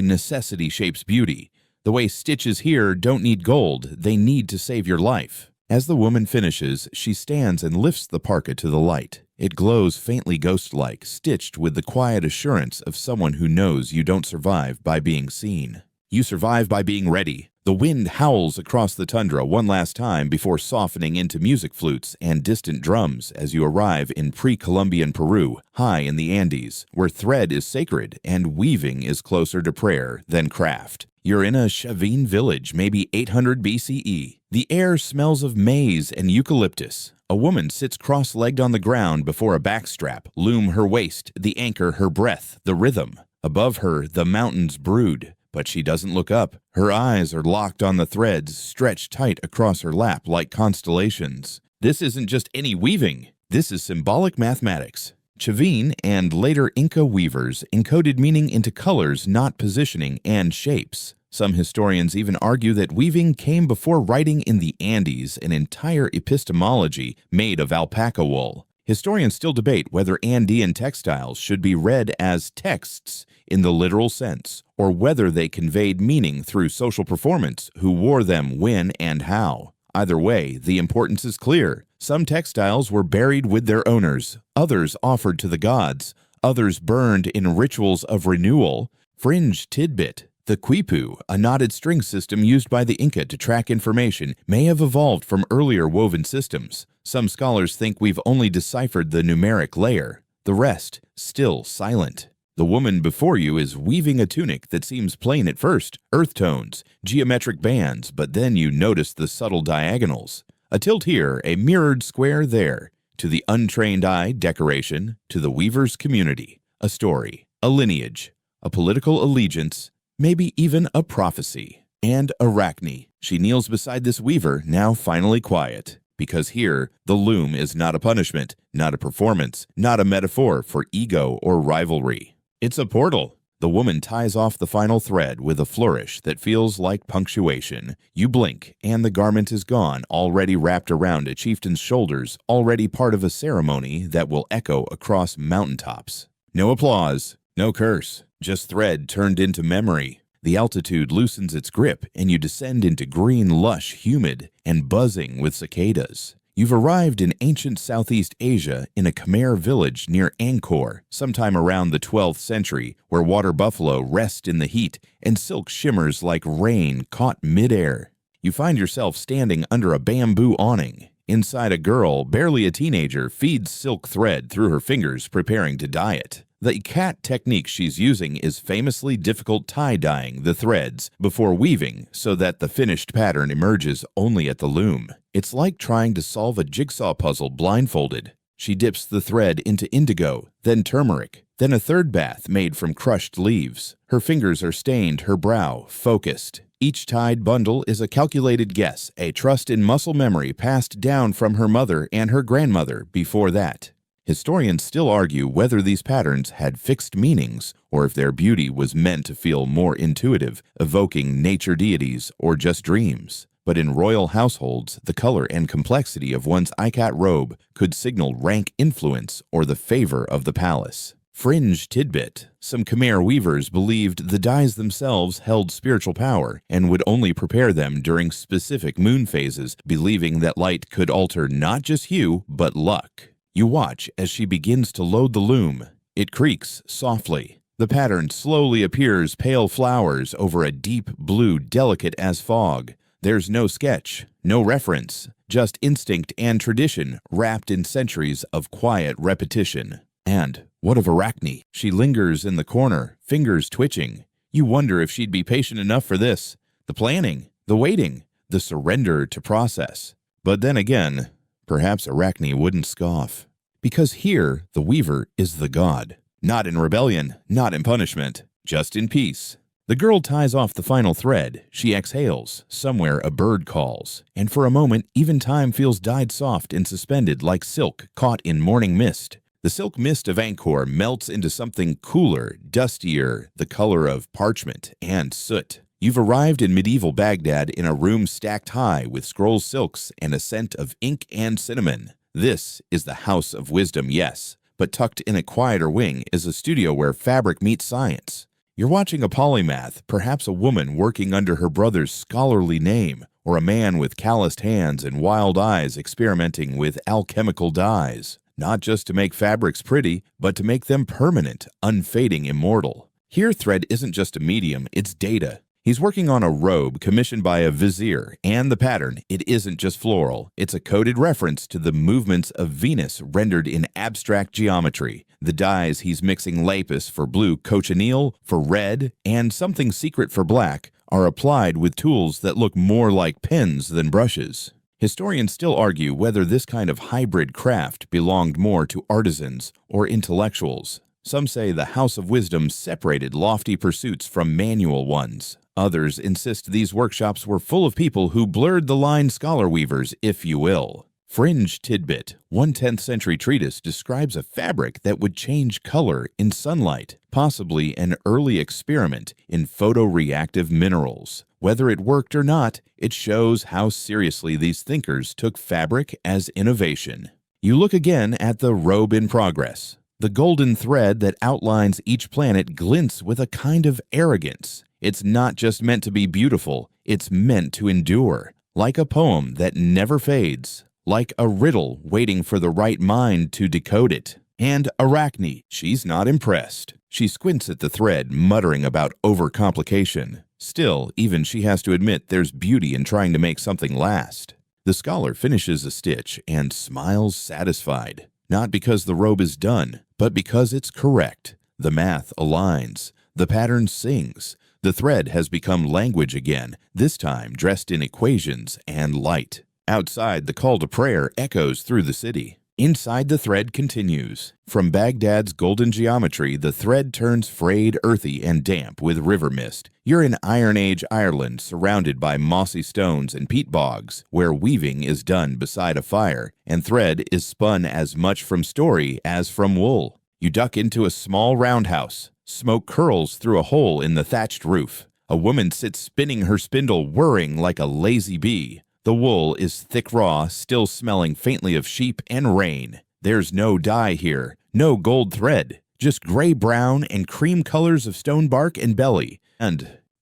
necessity shapes beauty, the way stitches here don't need gold, they need to save your life. As the woman finishes, she stands and lifts the parka to the light. It glows faintly ghost-like, stitched with the quiet assurance of someone who knows you don't survive by being seen. You survive by being ready. The wind howls across the tundra one last time before softening into music flutes and distant drums as you arrive in pre-Columbian Peru, high in the Andes, where thread is sacred and weaving is closer to prayer than craft. You're in a Chavin village, maybe 800 BCE. The air smells of maize and eucalyptus. A woman sits cross-legged on the ground before a backstrap, loom her waist, the anchor her breath, the rhythm. Above her, the mountains brood. But she doesn't look up. Her eyes are locked on the threads, stretched tight across her lap like constellations. This isn't just any weaving. This is symbolic mathematics. Chavin and later Inca weavers encoded meaning into colors, not positioning, and shapes. Some historians even argue that weaving came before writing in the Andes, an entire epistemology made of alpaca wool. Historians still debate whether Andean textiles should be read as texts in the literal sense, or whether they conveyed meaning through social performance, who wore them when and how. Either way, the importance is clear. Some textiles were buried with their owners, others offered to the gods, others burned in rituals of renewal. Fringe tidbit: the quipu, a knotted string system used by the Inca to track information, may have evolved from earlier woven systems. Some scholars think we've only deciphered the numeric layer, the rest still silent. The woman before you is weaving a tunic that seems plain at first, earth tones, geometric bands, but then you notice the subtle diagonals. A tilt here, a mirrored square there. To the untrained eye, decoration. To the weaver's community, a story, a lineage, a political allegiance, maybe even a prophecy. And Arachne. She kneels beside this weaver, now finally quiet. Because here, the loom is not a punishment, not a performance, not a metaphor for ego or rivalry. It's a portal. The woman ties off the final thread with a flourish that feels like punctuation. You blink, and the garment is gone, already wrapped around a chieftain's shoulders, already part of a ceremony that will echo across mountaintops. No applause, no curse, just thread turned into memory. The altitude loosens its grip, and you descend into green, lush, humid, and buzzing with cicadas. You've arrived in ancient Southeast Asia in a Khmer village near Angkor, sometime around the 12th century, where water buffalo rest in the heat and silk shimmers like rain caught midair. You find yourself standing under a bamboo awning. Inside, a girl, barely a teenager, feeds silk thread through her fingers, preparing to dye it. The cat technique she's using is famously difficult tie-dyeing the threads before weaving so that the finished pattern emerges only at the loom. It's like trying to solve a jigsaw puzzle blindfolded. She dips the thread into indigo, then turmeric, then a third bath made from crushed leaves. Her fingers are stained, her brow focused. Each tied bundle is a calculated guess, a trust in muscle memory passed down from her mother and her grandmother before that. Historians still argue whether these patterns had fixed meanings or if their beauty was meant to feel more intuitive, evoking nature deities or just dreams. But in royal households, the color and complexity of one's ikat robe could signal rank influence or the favor of the palace. Fringe tidbit: some Khmer weavers believed the dyes themselves held spiritual power and would only prepare them during specific moon phases, believing that light could alter not just hue, but luck. You watch as she begins to load the loom. It creaks softly. The pattern slowly appears, pale flowers over a deep blue delicate as fog. There's no sketch, no reference, just instinct and tradition wrapped in centuries of quiet repetition. And what of Arachne? She lingers in the corner, fingers twitching. You wonder if she'd be patient enough for this. The planning, the waiting, the surrender to process. But then again, perhaps Arachne wouldn't scoff. Because here, the weaver is the god. Not in rebellion, not in punishment, just in peace. The girl ties off the final thread. She exhales. Somewhere a bird calls. And for a moment, even time feels dyed soft and suspended like silk caught in morning mist. The silk mist of Angkor melts into something cooler, dustier, the color of parchment and soot. You've arrived in medieval Baghdad in a room stacked high with scroll silks and a scent of ink and cinnamon. This is the House of Wisdom, yes, but tucked in a quieter wing is a studio where fabric meets science. You're watching a polymath, perhaps a woman working under her brother's scholarly name, or a man with calloused hands and wild eyes experimenting with alchemical dyes, not just to make fabrics pretty, but to make them permanent, unfading, immortal. Here, thread isn't just a medium, it's data. He's working on a robe commissioned by a vizier, and the pattern, it isn't just floral. It's a coded reference to the movements of Venus rendered in abstract geometry. The dyes he's mixing lapis for blue cochineal, for red, and something secret for black, are applied with tools that look more like pens than brushes. Historians still argue whether this kind of hybrid craft belonged more to artisans or intellectuals. Some say the House of Wisdom separated lofty pursuits from manual ones. Others insist these workshops were full of people who blurred the line, scholar weavers, if you will. Fringe tidbit: one 10th century treatise describes a fabric that would change color in sunlight, possibly an early experiment in photoreactive minerals. Whether it worked or not, it shows how seriously these thinkers took fabric as innovation. You look again at the robe in progress. The golden thread that outlines each planet glints with a kind of arrogance. It's not just meant to be beautiful, it's meant to endure, like a poem that never fades, like a riddle waiting for the right mind to decode it. And Arachne, she's not impressed. She squints at the thread, muttering about overcomplication. Still, even she has to admit there's beauty in trying to make something last. The scholar finishes a stitch and smiles satisfied, not because the robe is done, but because it's correct. The math aligns. The pattern sings. The thread has become language again, this time dressed in equations and light. Outside, the call to prayer echoes through the city. Inside, the thread continues. From Baghdad's golden geometry, the thread turns frayed, earthy, and damp with river mist. You're in Iron Age Ireland, surrounded by mossy stones and peat bogs, where weaving is done beside a fire, and thread is spun as much from story as from wool. You duck into a small roundhouse. Smoke curls through a hole in the thatched roof. A woman sits spinning her spindle, whirring like a lazy bee. The wool is thick raw, still smelling faintly of sheep and rain. There's no dye here, no gold thread, just gray-brown and cream colors of stone bark and belly.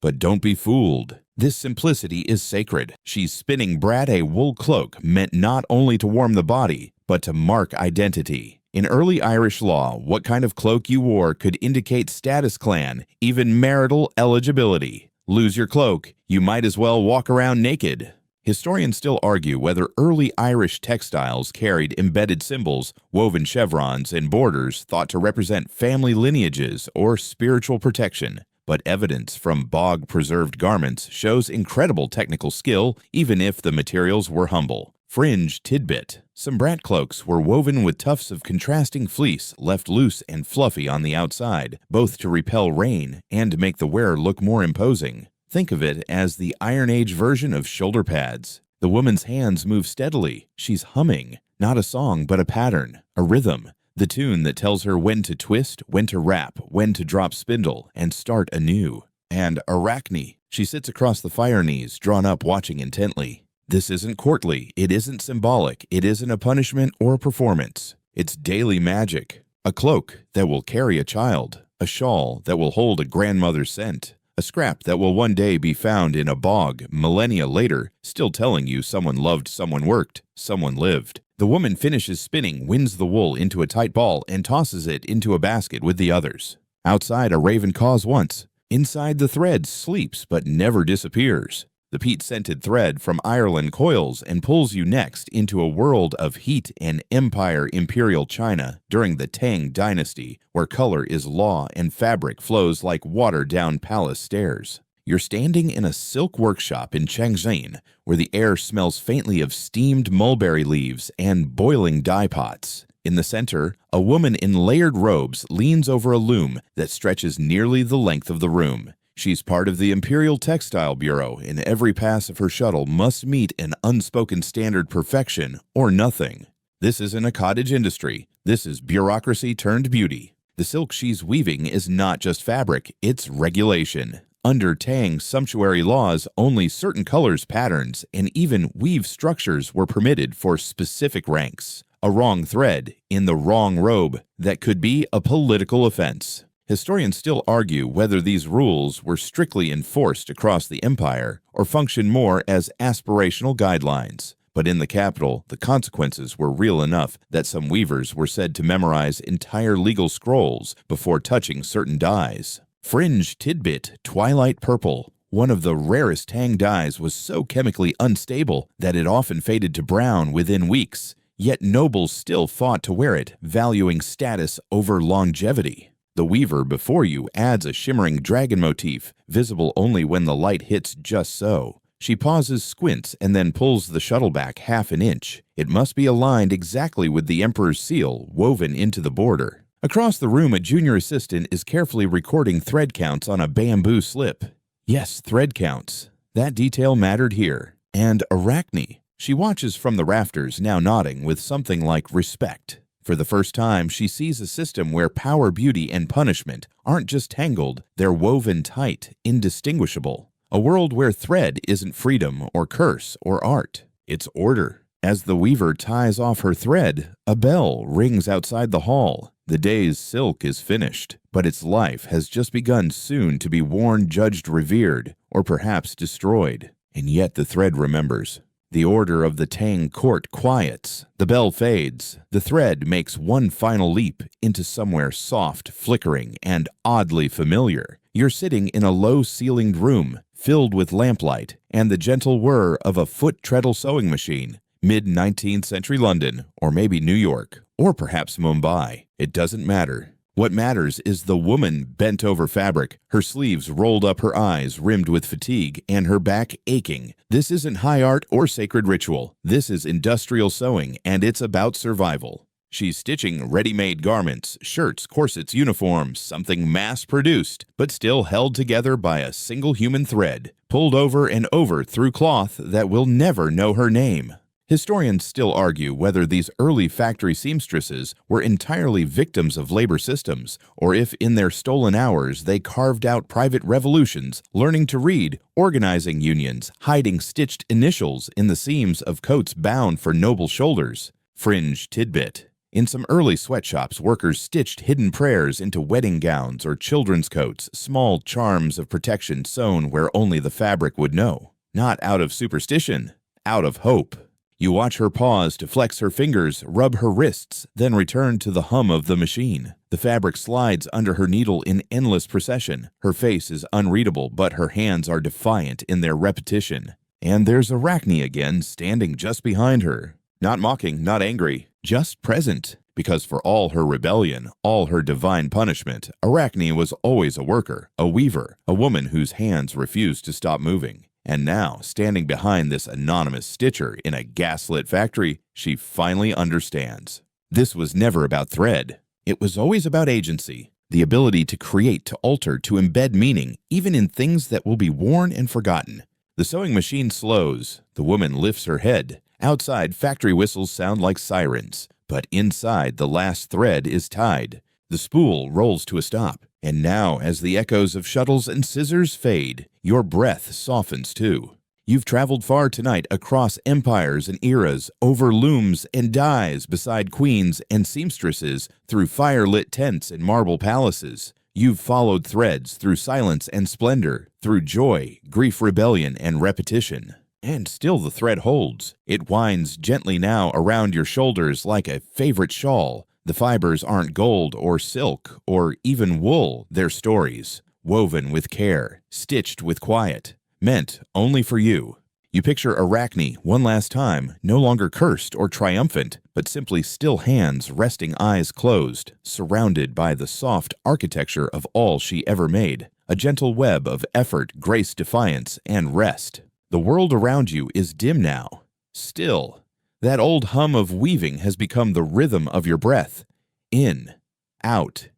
But don't be fooled. This simplicity is sacred. She's spinning Brad a wool cloak meant not only to warm the body, but to mark identity. In early Irish law, what kind of cloak you wore could indicate status clan, even marital eligibility. Lose your cloak, you might as well walk around naked. Historians still argue whether early Irish textiles carried embedded symbols, woven chevrons, and borders thought to represent family lineages or spiritual protection. But evidence from bog-preserved garments shows incredible technical skill, even if the materials were humble. Fringe tidbit. Some brat cloaks were woven with tufts of contrasting fleece left loose and fluffy on the outside, both to repel rain and make the wearer look more imposing. Think of it as the Iron Age version of shoulder pads. The woman's hands move steadily. She's humming, not a song but a pattern, a rhythm, the tune that tells her when to twist, when to wrap, when to drop spindle, and start anew. And Arachne, she sits across the fire knees, drawn up watching intently. This isn't courtly, it isn't symbolic, it isn't a punishment or a performance. It's daily magic. A cloak that will carry a child, a shawl that will hold a grandmother's scent, a scrap that will one day be found in a bog millennia later, still telling you someone loved, someone worked, someone lived. The woman finishes spinning, winds the wool into a tight ball, and tosses it into a basket with the others. Outside, a raven caws once. Inside, the thread sleeps but never disappears. The peat-scented thread from Ireland coils and pulls you next into a world of heat and empire imperial China during the Tang dynasty, where color is law and fabric flows like water down palace stairs. You're standing in a silk workshop in Changjian, where the air smells faintly of steamed mulberry leaves and boiling dye pots. In the center, a woman in layered robes leans over a loom that stretches nearly the length of the room. She's part of the Imperial Textile Bureau, and every pass of her shuttle must meet an unspoken standard perfection or nothing. This isn't a cottage industry. This is bureaucracy turned beauty. The silk she's weaving is not just fabric, it's regulation. Under Tang's sumptuary laws, only certain colors, patterns, and even weave structures were permitted for specific ranks. A wrong thread in the wrong robe that could be a political offense. Historians still argue whether these rules were strictly enforced across the empire or functioned more as aspirational guidelines. But in the capital, the consequences were real enough that some weavers were said to memorize entire legal scrolls before touching certain dyes. Fringe tidbit twilight purple. One of the rarest Tang dyes was so chemically unstable that it often faded to brown within weeks, yet nobles still fought to wear it, valuing status over longevity. The weaver before you adds a shimmering dragon motif, visible only when the light hits just so. She pauses, squints, and then pulls the shuttle back half an inch. It must be aligned exactly with the emperor's seal woven into the border. Across the room, a junior assistant is carefully recording thread counts on a bamboo slip. Yes, thread counts. That detail mattered here. And Arachne. She watches from the rafters, now nodding with something like respect. For the first time, she sees a system where power, beauty, and punishment aren't just tangled, they're woven tight, indistinguishable. A world where thread isn't freedom or curse or art. It's order. As the weaver ties off her thread, a bell rings outside the hall. The day's silk is finished, but its life has just begun, soon to be worn, judged, revered, or perhaps destroyed. And yet the thread remembers. The order of the Tang court quiets, the bell fades, the thread makes one final leap into somewhere soft, flickering, and oddly familiar. You're sitting in a low-ceilinged room, filled with lamplight, and the gentle whir of a foot-treadle sewing machine. Mid-19th century London, or maybe New York, or perhaps Mumbai. It doesn't matter. What matters is the woman bent over fabric, her sleeves rolled up, her eyes rimmed with fatigue, and her back aching. This isn't high art or sacred ritual. This is industrial sewing, and it's about survival. She's stitching ready-made garments, shirts, corsets, uniforms, something mass-produced, but still held together by a single human thread, pulled over and over through cloth that will never know her name. Historians still argue whether these early factory seamstresses were entirely victims of labor systems, or if in their stolen hours they carved out private revolutions, learning to read, organizing unions, hiding stitched initials in the seams of coats bound for noble shoulders. Fringe tidbit. In some early sweatshops, workers stitched hidden prayers into wedding gowns or children's coats, small charms of protection sewn where only the fabric would know. Not out of superstition, out of hope. You watch her pause to flex her fingers, rub her wrists, then return to the hum of the machine. The fabric slides under her needle in endless procession. Her face is unreadable, but her hands are defiant in their repetition. And there's Arachne again, standing just behind her. Not mocking, not angry, just present. Because for all her rebellion, all her divine punishment, Arachne was always a worker, a weaver, a woman whose hands refused to stop moving. And now, standing behind this anonymous stitcher in a gaslit factory, she finally understands. This was never about thread. It was always about agency, the ability to create, to alter, to embed meaning, even in things that will be worn and forgotten. The sewing machine slows. The woman lifts her head. Outside, factory whistles sound like sirens. But inside, the last thread is tied. The spool rolls to a stop. And now, as the echoes of shuttles and scissors fade, your breath softens too. You've traveled far tonight, across empires and eras, over looms and dyes, beside queens and seamstresses, through fire-lit tents and marble palaces. You've followed threads through silence and splendor, through joy, grief, rebellion, and repetition. And still the thread holds. It winds gently now around your shoulders like a favorite shawl. The fibers aren't gold or silk or even wool, they're stories, woven with care, stitched with quiet, meant only for you. You picture Arachne one last time, no longer cursed or triumphant, but simply still hands, resting eyes closed, surrounded by the soft architecture of all she ever made, a gentle web of effort, grace, defiance, and rest. The world around you is dim now, still. That old hum of weaving has become the rhythm of your breath. In, out,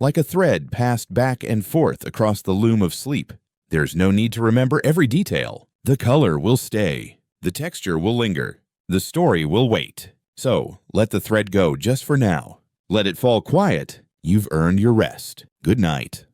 like a thread passed back and forth across the loom of sleep. There's no need to remember every detail. The color will stay. The texture will linger. The story will wait. So, let the thread go just for now. Let it fall quiet. You've earned your rest. Good night.